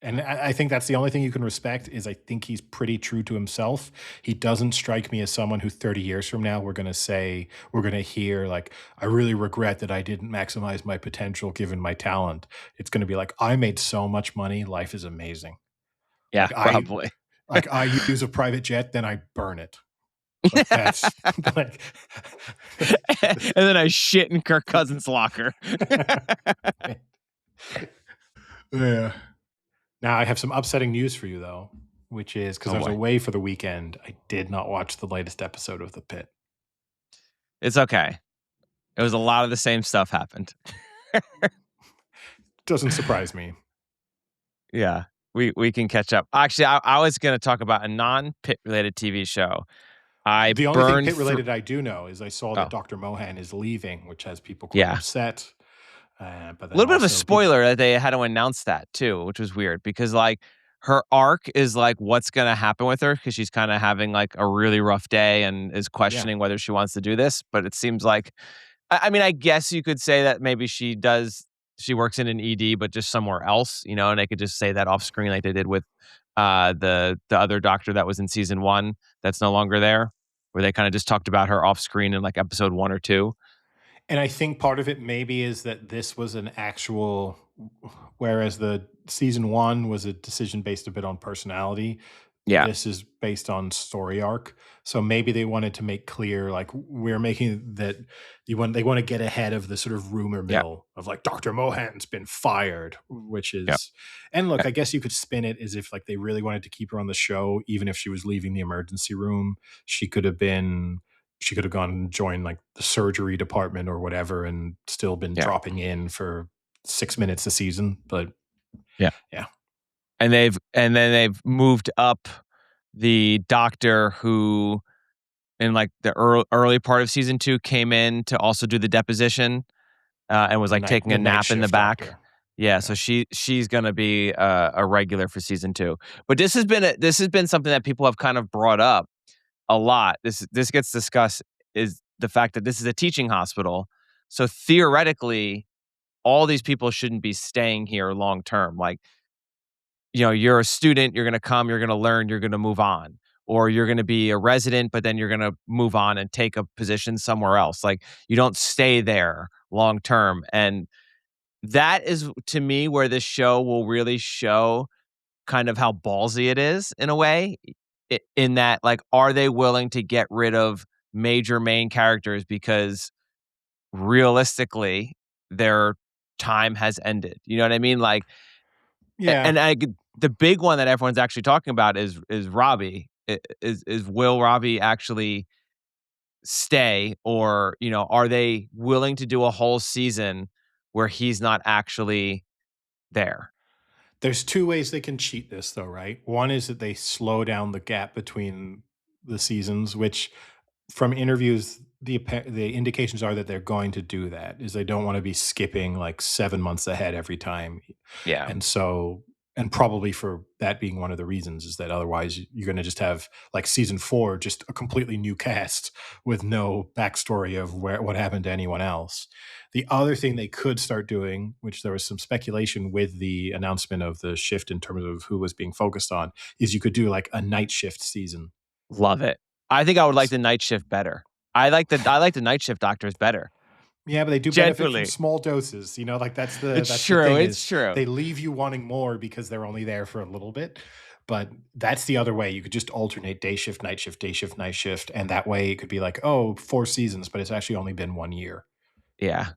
and I think that's the only thing you can respect is I think he's pretty true to himself. He doesn't strike me as someone who 30 years from now we're gonna hear like, I really regret that I didn't maximize my potential given my talent. It's gonna be like, I made so much money, life is amazing. Yeah, Like I probably. like I use a private jet, then I burn it. Like that's like And then I shit in Kirk Cousins' locker. yeah. Now I have some upsetting news for you though, which is because Oh I was boy. away for the weekend, I did not watch the latest episode of The Pit. It's okay. It was a lot of the same stuff happened. Doesn't surprise me. Yeah. We can catch up. Actually, I was gonna talk about a non-Pit related TV show. I The only thing burned Pit through related I do know is I saw that oh, Dr. Mohan is leaving, which has people quite yeah. upset. But A then little bit of a also people, spoiler that they had to announce that too, which was weird because like her arc is like what's gonna happen with her because she's kind of having like a really rough day and is yeah. questioning whether she wants to do this. But it seems like I mean, I guess you could say that maybe she works in an ED, but just somewhere else, and they could just say that off screen like they did with the other doctor that was in season one that's no longer there, where they kind of just talked about her off screen in like episode one or two. And I think part of it maybe is that this was an actual, whereas the season one was a decision based a bit on personality. Yeah, This is based on story arc. So maybe they wanted to make clear, like we're making that they want to get ahead of the sort of rumor yeah, mill of like Dr. Mohan's been fired, which yeah, is, and look, I guess you could spin it as if like they really wanted to keep her on the show, even if she was leaving the emergency room. She could have been she could have gone and joined like the surgery department or whatever and still been yeah, dropping in for 6 minutes a season. But yeah. yeah, And then they've moved up the doctor who in like the early part of season two came in to also do the deposition and was like taking the a night nap in the shift back. doctor. Yeah, so Yeah. she's gonna be a regular for season two. But this has been something that people have kind of brought up a lot. This gets discussed is the fact that this is a teaching hospital. So theoretically, all these people shouldn't be staying here long term. Like, you're a student, you're gonna come, you're gonna learn, you're gonna move on. Or you're gonna be a resident, but then you're gonna move on and take a position somewhere else. Like you don't stay there long term. And that is to me where this show will really show kind of how ballsy it is in a way, in that like, are they willing to get rid of major main characters because realistically their time has ended? You know what I mean? Like, Yeah. and the big one that everyone's actually talking about is Robbie. Is will Robbie actually stay, or are they willing to do a whole season where he's not actually there? There's two ways they can cheat this, though, right? One is that they slow down the gap between the seasons, which from interviews, the indications are that they're going to do that. Is they don't want to be skipping like 7 months ahead every time, Yeah, and so and probably for that being one of the reasons is that otherwise you're going to just have like season four, just a completely new cast with no backstory of what happened to anyone else. The other thing they could start doing, which there was some speculation with the announcement of the shift in terms of who was being focused on, is you could do like a night shift season. love it. I think I would like the night shift better. I like the night shift doctors better. Yeah, but they do benefit from Genuinely. small doses. You know, like It's that's the true, thing it's is true. they leave you wanting more because they're only there for a little bit. But that's the other way. You could just alternate day shift, night shift, day shift, night shift, and that way it could be like, oh, 4 seasons, but it's actually only been 1 year. Yeah.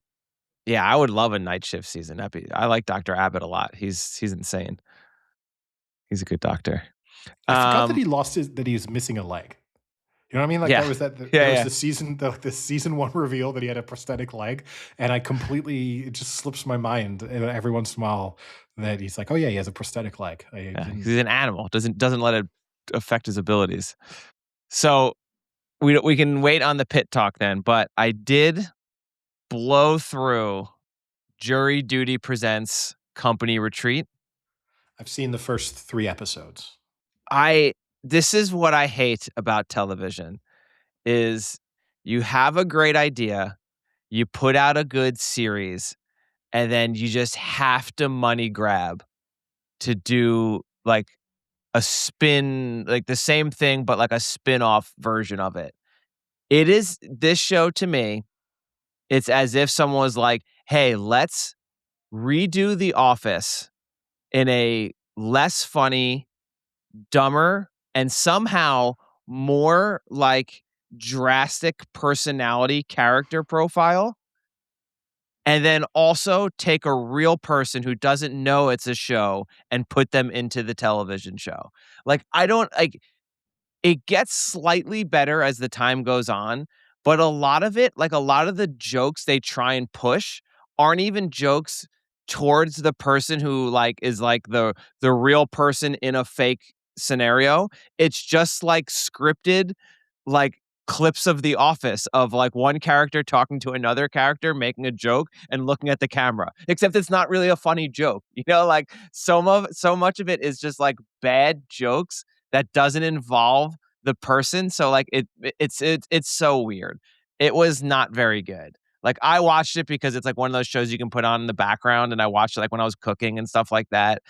Yeah, I would love a night shift season. I like Dr. Abbott a lot. He's insane. He's a good doctor. I forgot that Um, he was missing a leg. You know what I mean? Like Yeah. Yeah, there was yeah. the season one reveal that he had a prosthetic leg, and I completely it just slips my mind every once in a while that he's like, oh yeah, he has a prosthetic leg. I Yeah, 'cause didn't. he's an animal, doesn't let it affect his abilities. So, we can wait on the Pit talk then, but I did blow through Jury Duty Presents Company Retreat. I've seen the first 3 episodes. I This is what I hate about television is you have a great idea, you put out a good series, and then you just have to money grab to do, like, a spin like, the same thing, but, like, a spin-off version of it. It is this show to me, it's as if someone was like, "Hey, let's redo The Office in a less funny, dumber, and somehow more, like, drastic personality character profile, and then also take a real person who doesn't know it's a show and put them into the television show." Like, I don't like it gets slightly better as the time goes on, but a lot of it, like a lot of the jokes they try and push aren't even jokes towards the person who like is like the real person in a fake scenario. It's just like scripted like clips of The Office of like one character talking to another character, making a joke and looking at the camera. Except it's not really a funny joke. You know, like so much of it is just like bad jokes that doesn't involve the person. So like it's so weird. It was not very good. Like I watched it because it's like one of those shows you can put on in the background, and I watched it like when I was cooking and stuff like that.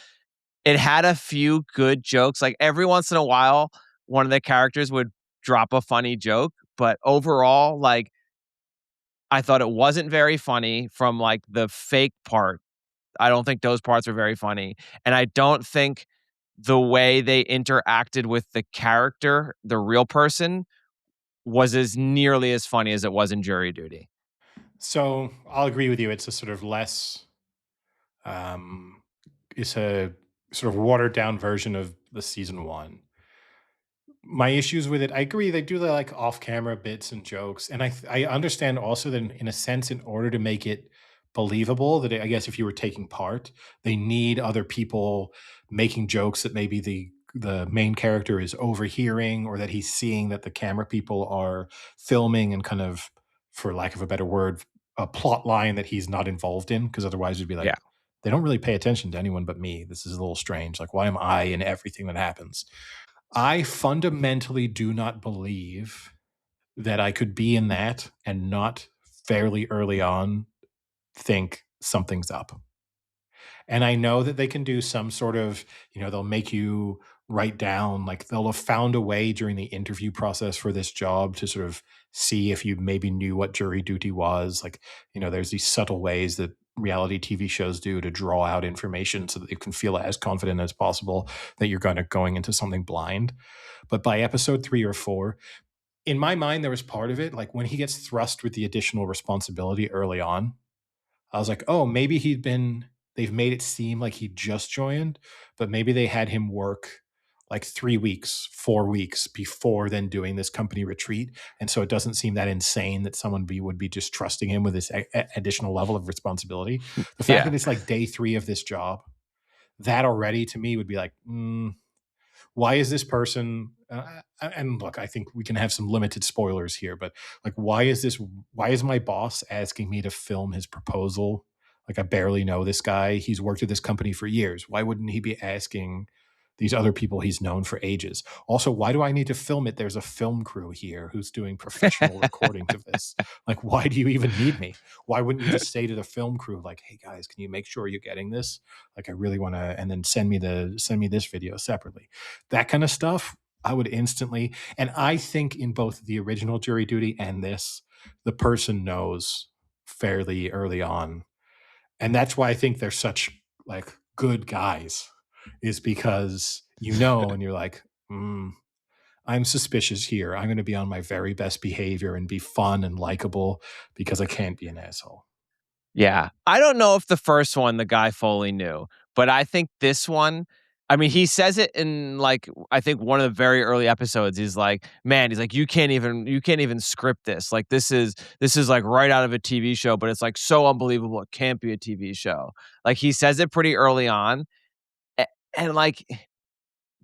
It had a few good jokes. Like every once in a while, one of the characters would drop a funny joke, but overall, like I thought it wasn't very funny from like the fake part. I don't think those parts are very funny, and I don't think the way they interacted with the character, the real person, was as nearly as funny as it was in Jury Duty. So I'll agree with you. It's a sort of less. Um, it's a sort of watered down version of the season one. My issues with it, I agree. They do the like off camera bits and jokes, and I understand also that in a sense, in order to make it believable, that I guess if you were taking part, they need other people making jokes that maybe the main character is overhearing, or that he's seeing that the camera people are filming and kind of, for lack of a better word, a plot line that he's not involved in. Because otherwise, you'd be like, Yeah. they don't really pay attention to anyone but me. This is a little strange. Like, why am I in everything that happens? I fundamentally do not believe that I could be in that and not fairly early on think something's up. And I know that they can do some sort of, they'll make you write down, like they'll have found a way during the interview process for this job to sort of see if you maybe knew what jury duty was. Like, there's these subtle ways that reality TV shows do to draw out information so that you can feel as confident as possible that you're going into something blind. But by episode 3 or 4, in my mind, there was part of it, like when he gets thrust with the additional responsibility early on, I was like, oh, maybe they've made it seem like he just joined, but maybe they had him work like 3 weeks, 4 weeks before then doing this company retreat. And so it doesn't seem that insane that would be just trusting him with this additional level of responsibility. The fact Yeah. that it's like day 3 of this job, that already to me would be like, why is this person and look, I think we can have some limited spoilers here, but like why is my boss asking me to film his proposal? Like, I barely know this guy. He's worked at this company for years. Why wouldn't he be asking these other people he's known for ages? Also, why do I need to film it? There's a film crew here who's doing professional recordings of this. Like, why do you even need me? Why wouldn't you just say to the film crew, like, hey guys, can you make sure you're getting this? Like, I really want to, and then send me this video separately. That kind of stuff, I would instantly. And I think in both the original Jury Duty and this, the person knows fairly early on. And that's why I think they're such like good guys, is because and you're like, I'm suspicious here. I'm going to be on my very best behavior and be fun and likable because I can't be an asshole. Yeah. I don't know if the first one the guy Foley knew, but I think this one I mean, he says it in, like, I think one of the very early episodes. He's like, "Man," he's like, you can't even script this. Like, this is, like, right out of a TV show, but it's, like, so unbelievable it can't be a TV show." Like, he says it pretty early on, a and, like,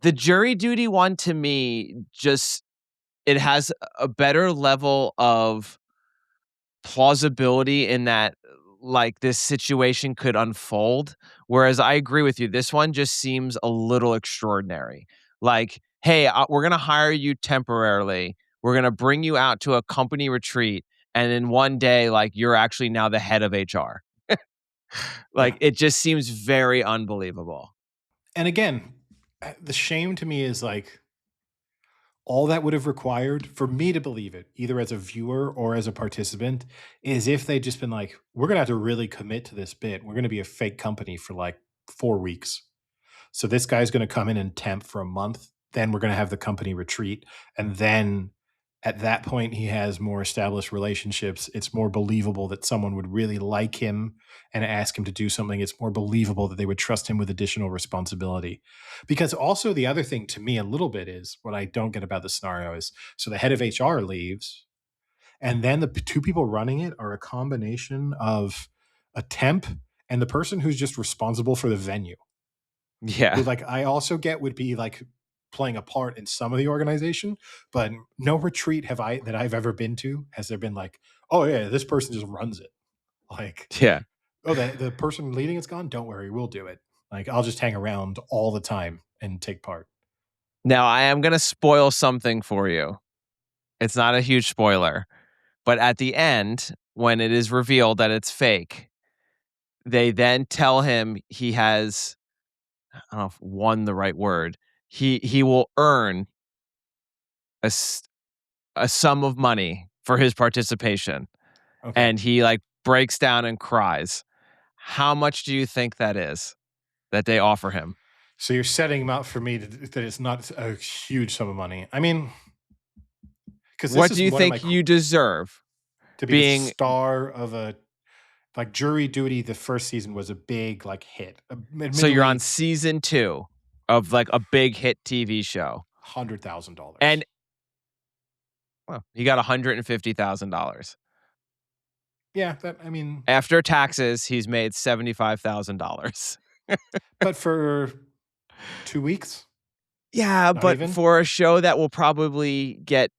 the jury duty one to me just it has a better level of plausibility in that, like, this situation could unfold, whereas I agree with you, this one just seems a little extraordinary. Like, "Hey, we're gonna hire you temporarily. We're gonna bring you out to a company retreat, and in one day, like, you're actually now the head of HR." Yeah. Like, it just seems very unbelievable. And again, the shame to me is like all that would have required for me to believe it, either as a viewer or as a participant, is if they'd just been like, we're going to have to really commit to this bit. We're going to be a fake company for like 4 weeks. So this guy's going to come in and temp for a month. Then we're going to have the company retreat. And then at that point, he has more established relationships. It's more believable that someone would really like him and ask him to do something. It's more believable that they would trust him with additional responsibility. Because also, the other thing to me, a little bit, is what I don't get about the scenario is so the head of HR leaves, and then the two people running it are a combination of a temp and the person who's just responsible for the venue, who, Yeah. like, I also get would be like playing a part in some of the organization, but no retreat have I that I've ever been to has there been like, oh yeah, this person just runs it. Like, Yeah. oh, the person leading it's gone. Don't worry, we'll do it. Like, I'll just hang around all the time and take part. Now, I am gonna spoil something for you. It's not a huge spoiler, but at the end, when it is revealed that it's fake, they then tell him he has, I don't know if won the right word. He will earn a s a sum of money for his participation, Okay, and he, like, breaks down and cries. How much do you think that is that they offer him? so you're setting them up for me that it's not a huge sum of money. I mean, because this What is do you one of my think you deserve to be the being star of a like jury duty. The first season was a big like hit. so you're on Admittedly, season 2 of, like, a big hit TV show, $100,000. and well, he got $150,000. Yeah, that I mean, After taxes, he's made $75,000. but for 2 weeks, Yeah, not but even. for a show that will probably get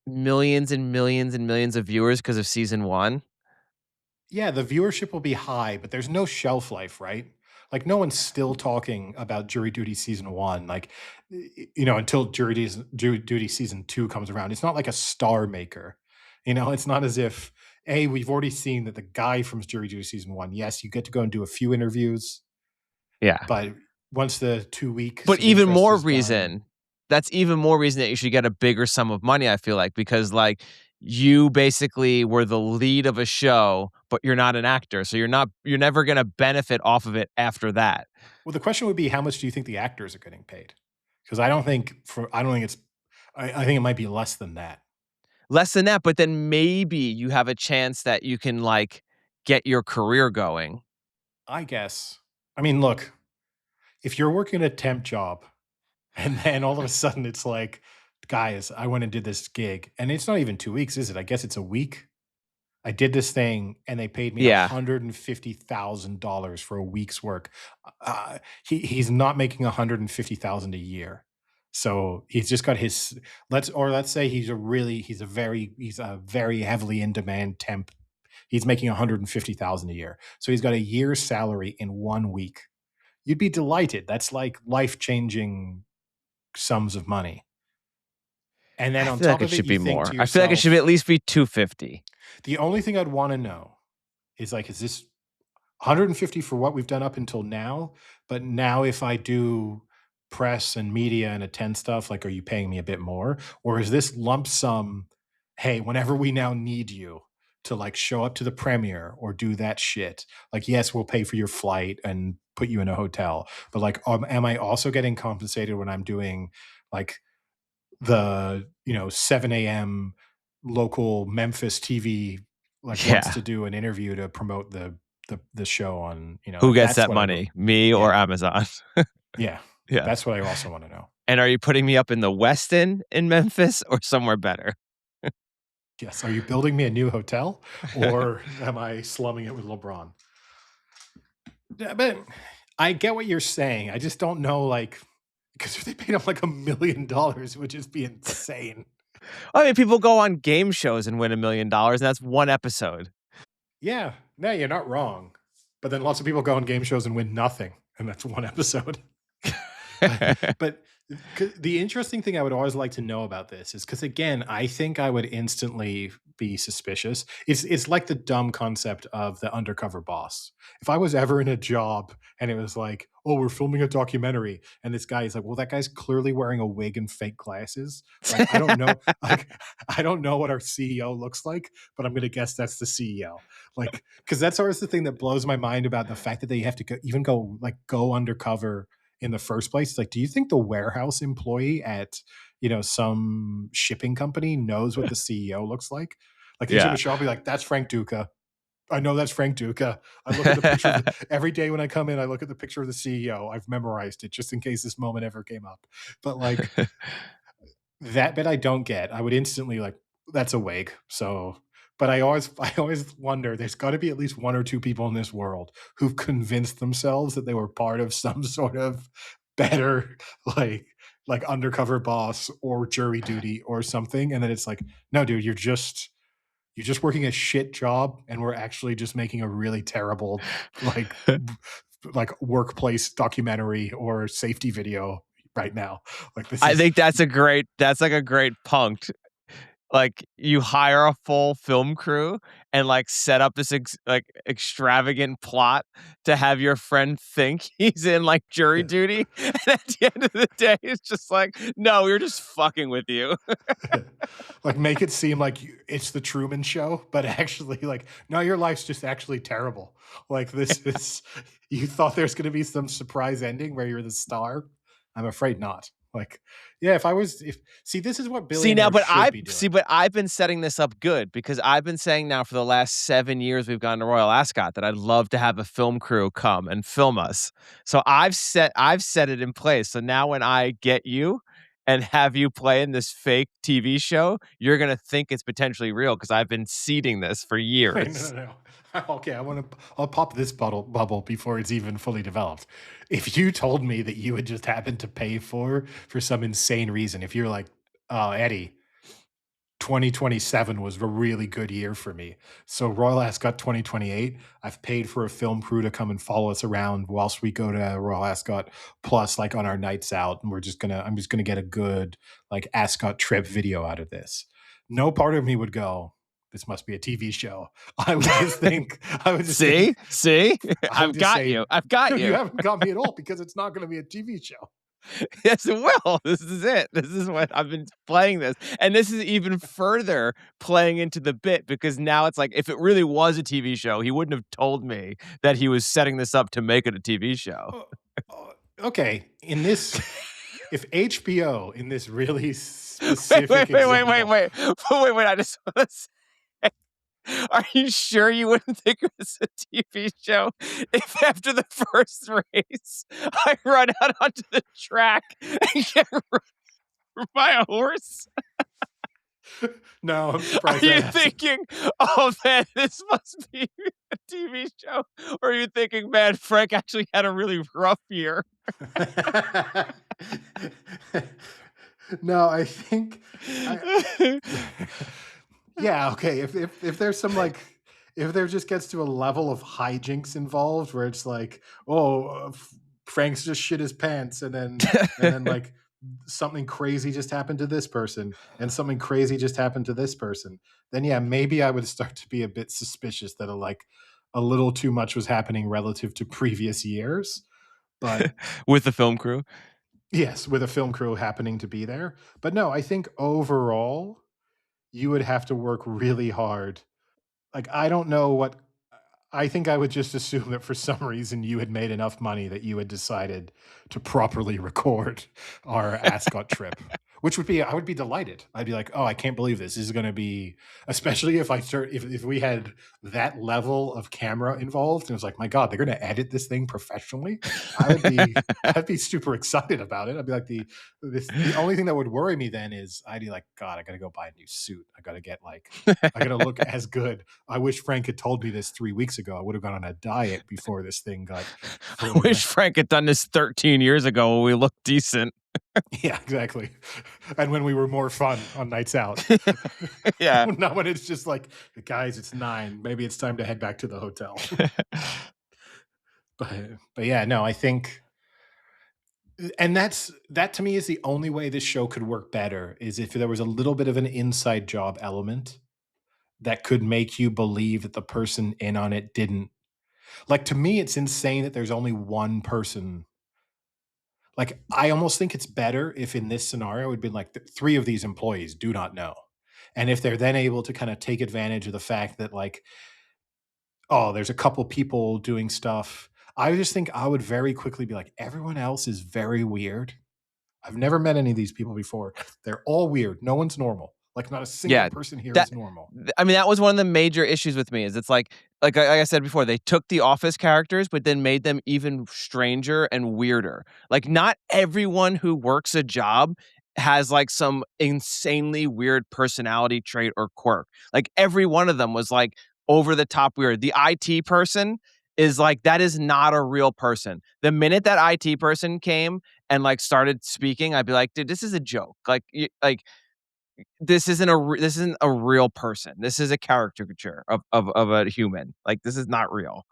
millions and millions and millions of viewers because of season 1. Yeah, the viewership will be high, but there's no shelf life, right? Like no one's still talking about Jury Duty season one, like until Jury Duty season two comes around. It's not like a star maker. It's not as if we've already seen that the guy from Jury Duty season one. Yes, you get to go and do a few interviews, Yeah. but once the 2 weeks But of even interest more is done, reason that's even more reason that you should get a bigger sum of money, I feel like, because, like, you basically were the lead of a show, but you're not an actor, so you're never gonna benefit off of it after that. well, the question would be, how much do you think the actors are getting paid? Because I don't think it's. I think it might be less than that. Less than that, but then maybe you have a chance that you can, like, get your career going. I guess. I mean, look, if you're working a temp job and then all of a sudden it's like, guys, I went and did this gig, and it's not even 2 weeks, is it? I guess it's a week. I did this thing and they paid me Yeah. $150,000 for a week's work. He's not making 150,000 a year. So he's just got his let's say he's a very heavily in demand temp. He's making 150,000 a year. So he's got a year's salary in 1 week. You'd be delighted. That's like life-changing sums of money. And then I on feel like top it of it, should you be think more. to I feel like it should yourself, at least be 250. the only thing I'd want to know is like, is this 150 for what we've done up until now? But now if I do press and media and attend stuff, like, are you paying me a bit more? Or is this lump sum, hey, whenever we now need you to like show up to the premiere or do that shit, like, yes, we'll pay for your flight and put you in a hotel. But like, am I also getting compensated when I'm doing like the 7 a.m. local Memphis TV like wants Yeah. to do an interview to promote the show on Who like gets that's that what I would. money? Me or Yeah, Amazon? yeah. Yeah. That's what I also wanna know. And are you putting me up in the Westin in Memphis or somewhere better? Yes, are you building me a new hotel, or am I slumming it with LeBron? Yeah, but I get what you're saying. I just don't know, like, because if they paid him like $1,000,000, it would just be insane. I mean, people go on game shows and win $1,000,000, and that's 1 episode. Yeah, no, you're not wrong. But then lots of people go on game shows and win nothing, and that's one episode. But but the interesting thing I would always like to know about this is because again, I think I would instantly be suspicious. It's like the dumb concept of the undercover boss. If I was ever in a job and it was like, "Oh, we're filming a documentary," and this guy is like, "Well, that guy's clearly wearing a wig and fake glasses." Like, I don't know, like, I don't know what our CEO looks like, but I'm gonna guess that's the CEO. Like, because that's always the thing that blows my mind about the fact that they have to go undercover in the first place. Like, do you think the warehouse employee at, some shipping company knows what the CEO looks like? Like, he's going Yeah. to show up and be like, that's Frank Duca. I know that's Frank Duca. I look at the picture of every day when I come in, I look at the picture of the CEO. I've memorized it just in case this moment ever came up. But like, that bit I don't get. I would instantly like, that's a wig. So, but I always wonder. There's got to be at least one or two people in this world who've convinced themselves that they were part of some sort of better, like like undercover boss or jury duty or something, and then it's like, no, dude, you're just working a shit job, and we're actually just making a really terrible like workplace documentary or safety video right now. Like this I is think that's like a great punct. Like, you hire a full film crew and, like, set up this extravagant plot to have your friend think he's in, like, jury duty, and at the end of the day, it's just like, "No, we are just fucking with you." like make it seem like it's the Truman Show, but actually, like, no, your life's just actually terrible. Like this is, you thought there's going to be some surprise ending where you're the star. I'm afraid not. Like, yeah, if see, this is what See, now, billionaires should be doing. but I've been setting this up good because I've been saying now for the last 7 years we've gone to Royal Ascot that I'd love to have a film crew come and film us. So I've set it in place. So now when I get you and have you play in this fake TV show, you're gonna think it's potentially real because 'cause I've been seeding this for Wait, no, years. no, no. Okay, I'll pop this bubble before it's even fully developed. If you told me that you would just happen to pay for some insane reason, if you're like, oh, Eddie, 2027 was a really good year for me. So Royal Ascot 2028, I've paid for a film crew to come and follow us around whilst we go to Royal Ascot, plus like on our nights out, and I'm just gonna get a good like Ascot trip video out of this. No part of me would go, this must be a TV show. I would just think, I would just See? think, See? I would I've just got say, you. I've got no, you you. haven't got me at all because it's not gonna be a TV show. Yes, it will. This is it. This is what I've been playing this. And this is even further playing into the bit because now it's like if it really was a TV show, he wouldn't have told me that he was setting this up to make it a TV show. Oh, okay, in this, if HBO in this really Wait, wait, specific wait, wait, wait, example, wait. Wait, wait, I just want to say, are you sure you wouldn't think it was a TV show if after the first race I run out onto the track and get run by a horse? no, I'm Are surprised that you hasn't. thinking, "Oh, man, this must be a TV show?" Or are you thinking, "Man, Frank actually had a really rough year?" No, I think I yeah, okay, if there's some, like, if there just gets to a level of hijinks involved where it's like, "Oh, Frank's just shit his pants," and then, like, something crazy just happened to this person, and something crazy just happened to this person, then, yeah, maybe I would start to be a bit suspicious that, like, a little too much was happening relative to previous years, but With the film crew? yes, with a film crew happening to be there. But no, I think overall, you would have to work really hard. Like, I don't know what, I think I would just assume that for some reason you had made enough money that you had decided to properly record our Ascot trip. Which would be I would be delighted. I'd be like, "Oh, I can't believe this. This is gonna be," especially if I start if we had that level of camera involved, and it was like, "My god, they're gonna edit this thing professionally." I would be I'd be super excited about it. I'd be like, the only thing that would worry me then is I'd be like, "God, I gotta go buy a new suit. I gotta get, like I gotta look as good." I wish Frank had told me this 3 weeks ago. I would have gone on a diet before this thing got I fully wish Frank had done this 13 years ago when we looked decent. Yeah, exactly. And when we were more fun on nights out. Yeah. Not when it's just like, "Guys, it's 9. Maybe it's time to head back to the hotel." But yeah, no, I think and that to me is the only way this show could work better is if there was a little bit of an inside job element that could make you believe that the person in on it didn't like, to me, it's insane that there's only one person. Like, I almost think it's better if in this scenario, it'd been like 3 of these employees do not know. And if they're then able to kinda take advantage of the fact that, like, oh, there's a couple people doing stuff, I just think I would very quickly be like, "Everyone else is very weird. I've never met any of these people before. They're all weird. No one's normal. Like, not a single Yeah, person here that is normal." I mean, that was one of the major issues with me is it's like I said before, they took the Office characters, but then made them even stranger and weirder. Like, not everyone who works a job has, like, some insanely weird personality trait or quirk. Like, every one of them was, like, over the top weird. The IT person is like, that is not a real person. The minute that IT person came and, like, started speaking, I'd be like, "Dude, this is a joke." This isn't a real person. This is a caricature of a human. Like, this is not real.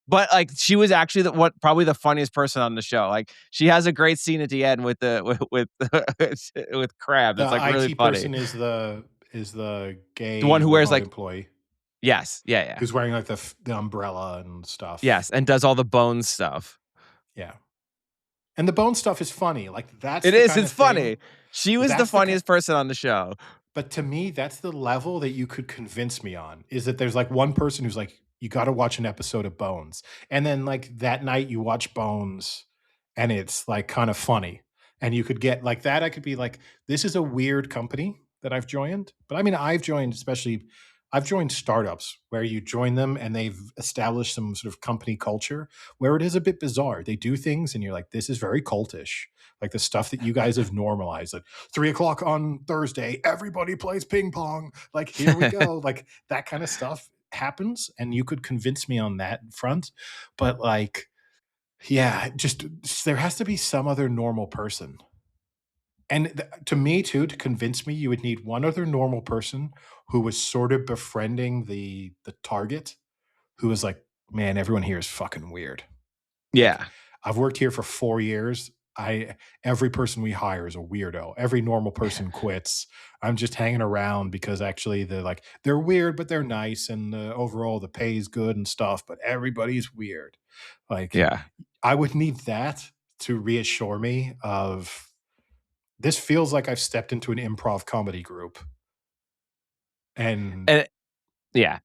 But, like, she was actually probably the funniest person on the show. Like, she has a great scene at the end with the with with Crab. The It's, like, really IT funny. person is the The one gay who wears, remote like employee yes, yeah, yeah. who's wearing, like, the umbrella and stuff. Yes, and does all the bones stuff. Yeah. And the bone stuff is funny. Like, that's It the is, kind it's of thing funny. She was the that's the ki funniest person on the show. but to me, that's the level that you could convince me on, is that there's, like, one person who's like, "You gotta watch an episode of Bones." And then, like, that night you watch Bones, and it's, like, kinda funny. And you could get like that, I could be like, "This is a weird company that I've joined." But, I mean, I've joined startups where you join them and they've established some sort of company culture where it is a bit bizarre. They do things and you're like, "This is very cultish." Like, the stuff that you guys have normalized, like, 3 o'clock on Thursday, everybody plays ping pong. Like, here we go. Like, that kind of stuff happens, and you could convince me on that front. But, like, yeah, just there has to be some other normal person. And to me, too, to convince me, you would need one other normal person who was sort of befriending the target, who was like, "Man, everyone here is fucking weird." Like, Yeah. I've worked here for 4 years. I Every person we hire is a weirdo. Every normal person quits. I'm just hanging around because actually they're weird, but they're nice, and overall the pay is good and stuff. But everybody's weird. Like, Yeah. I would need that to reassure me of this feels like I've stepped into an improv comedy group, and And yeah.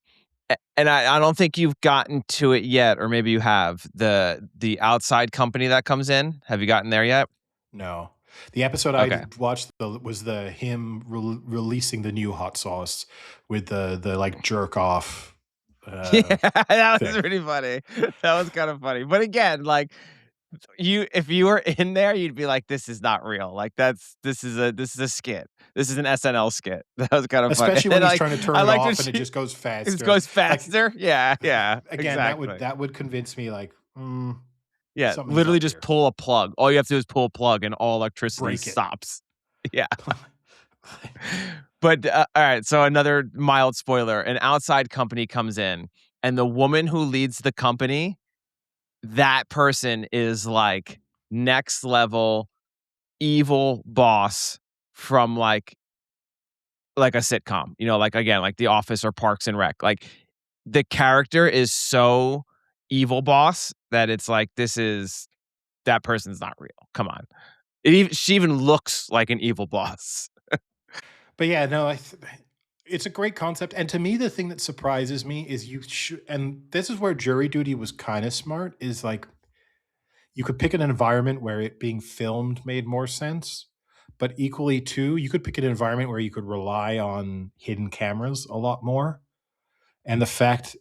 And I don't think you've gotten to it yet, or maybe you have. The outside company that comes in. Have you gotten there yet? no. The episode I Okay. watched was the him releasing the new hot sauce with the like jerk off Yeah, uh, that was thing. pretty funny. That was kind of funny. But again, like if you were in there, you'd be like, "This is not real." Like this is a skit. This is an SNL skit. That was kind of funny. Especially when And he's like trying to turn I it liked when off and it she just goes it faster. goes Like, faster. Yeah, yeah, again, exactly. that would convince me like, Yeah, something's literally up just here. pull a plug. All you have to do is pull a plug, and all electricity Break it. stops. Yeah. But, all right, so another mild spoiler, an outside company comes in, and the woman who leads the company, that person is, like, next level evil boss from, like a sitcom, like, again, like The Office or Parks and Rec. Like, the character is so evil boss that it's like, that person's not real. Come on. She even looks like an evil boss. But yeah, no, it's a great concept. And to me, the thing that surprises me is and this is where jury duty was kind of smart, is like you could pick an environment where it being filmed made more sense. but equally too, you could pick an environment where you could rely on hidden cameras a lot more. And the fact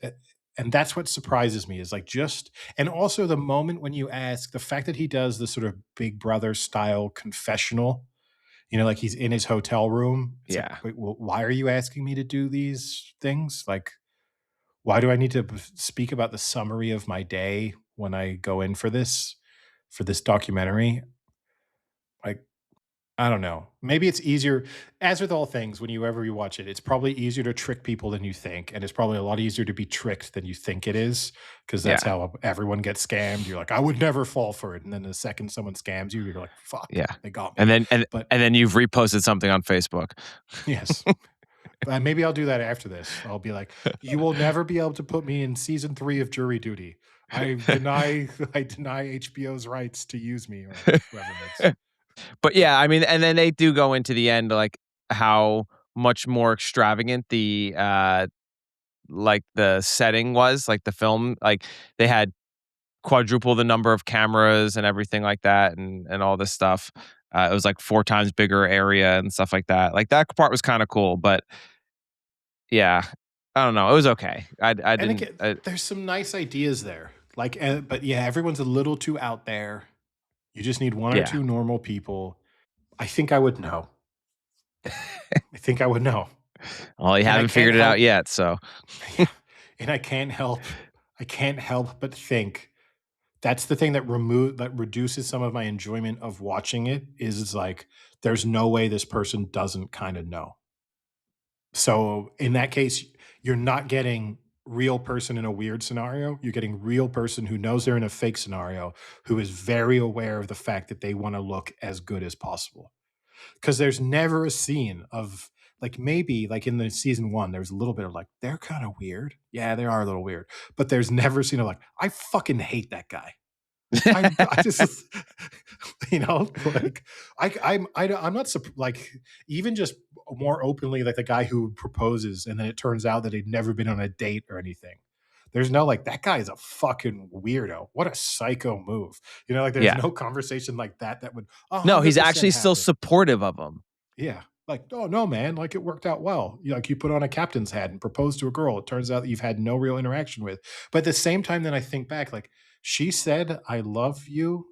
and that's what surprises me is like just and also the moment when you ask the fact that he does the sort of Big Brother style confessional, like he's in his hotel room. It's like, Yeah. wait, well, why are you asking me to do these things? Like, why do I need to speak about the summary of my day when I go in for this documentary? Like, I don't know. Maybe it's easier, as with all things, when you ever you watch it, it's probably easier to trick people than you think, and it's probably a lot easier to be tricked than you think it is, because that's Yeah. how everyone gets scammed. You're like, I would never fall for it, and then the second someone scams you, you're like, fuck, Yeah. they got And me. then and But and then you've reposted something on Facebook. yes, but maybe I'll do that after this. I'll be like, you will never be able to put me in season 3 of Jury Duty. I deny, I deny HBO's rights to use me or whoever makes. But But yeah, I mean, and then they do go into the end, like, how much more extravagant like, the setting was, like, the film, like, they had quadruple the number of cameras and everything like that and all this stuff. It was, like, 4 times bigger area and stuff like that. Like, that part was kinda cool, but yeah, I don't know, it was okay. I And didn't again, there's some nice ideas there. Like, but yeah, everyone's a little too out there. You just need one or yeah. two normal people. I think I would know. I think I would know. Well, you And I haven't can't figured it out help, yet, so yeah. And I can't help but think that's the thing that reduces some of my enjoyment of watching it is it's like, there's no way this person doesn't kind of know. So in that case, you're not getting real person in a weird scenario. You're getting real person who knows they're in a fake scenario, who is very aware of the fact that they want to look as good as possible. Because there's never a scene of like maybe like in the season one, there's a little bit of like, they're kind of weird. Yeah, they are a little weird. But there's never a scene of like, I fucking hate that guy. I just like I'm not like even just more openly like the guy who proposes and then it turns out that he'd never been on a date or anything. There's no like that guy is a fucking weirdo. What a psycho move. Like there's yeah. no conversation like that would No, he's 100% actually still happen. supportive of him. Yeah. Like, oh no, man, like it worked out well. Like you put on a captain's hat and proposed to a girl. It turns out that you've had no real interaction with. But at the same time, then I think back, like she said, I love you.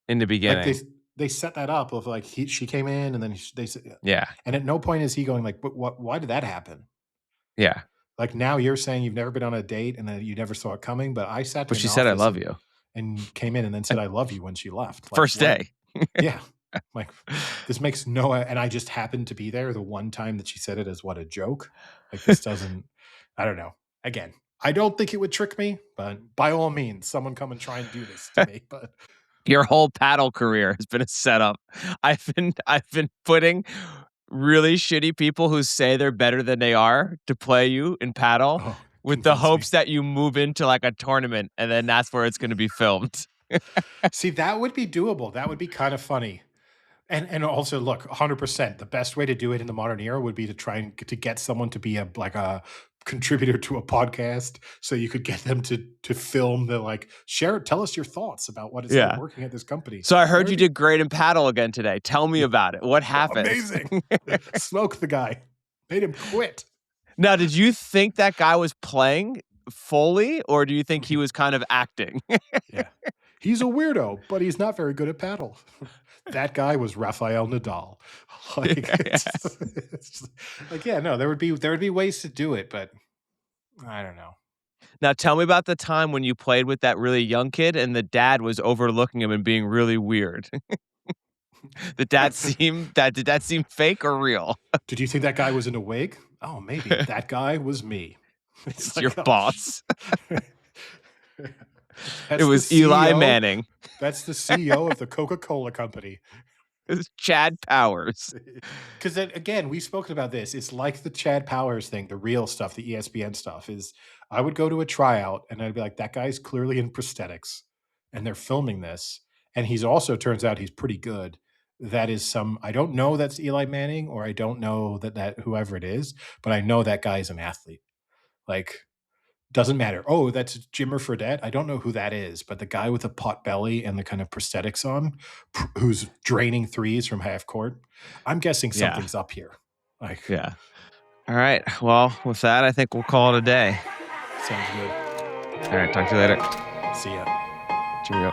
In the Like beginning. they set that up of like she came in and then they said, Yeah. and at no point is he going like, but why did that happen? Yeah. Like now you're saying you've never been on a date and that you never saw it coming, but I sat But in she the said, "I office love and you." came in and then said I love you when she left. Like First what? day. Yeah. Like this makes no and I just happened to be there the one time that she said it as what a joke. Like this doesn't I don't know. Again, I don't think it would trick me, but by all means, someone come and try and do this to me. But Your whole paddle career has been a setup. I've been putting really shitty people who say they're better than they are to play you in paddle oh, with the convince me. hopes that you move into, like, a tournament, and then that's where it's gonna be filmed. See, that would be doable. That would be kind of funny. And also look, 100%. The best way to do it in the modern era would be to try and to get someone to be a like a contributor to a podcast so you could get them to film the like share tell us your thoughts about what it's like Yeah. working at this company. So I That heard would you be did great in paddle again today. Tell me about it. What happened? amazing. Smoke the guy. Made him quit. Now, did you think that guy was playing fully, or do you think he was kind of acting? Yeah. He's a weirdo, but he's not very good at paddle. That guy was Rafael Nadal. Like Yeah. it's just, like yeah, no, there would be ways to do it, but I don't know. Now tell me about the time when you played with that really young kid and the dad was overlooking him and being really weird. Did that seem fake or real? Did you think that guy was in a wig? Oh, maybe that guy was me. It's It's your like, oh, boss. It that's the was Eli CEO. Manning. That's the CEO of the Coca-Cola company. It was Chad Powers. Because again, we've spoken about this. It's like the Chad Powers thing, the real stuff, the ESPN stuff. Is I would go to a tryout and I'd be like, that guy's clearly in prosthetics, and they're filming this, and he's also turns out he's pretty good. That is some. I don't know that's Eli Manning, or I don't know that whoever it is, but I know that guy is an athlete. Like Doesn't matter. Oh, that's Jimmer Fredette? I don't know who that is, but the guy with the pot belly and the kind of prosthetics on, who's draining threes from half court. I'm guessing Yeah. something's up here. Like, Yeah. All right. Well, with that, I think we'll call it a day. sounds good. All right. Talk to you later. See ya. Cheerio.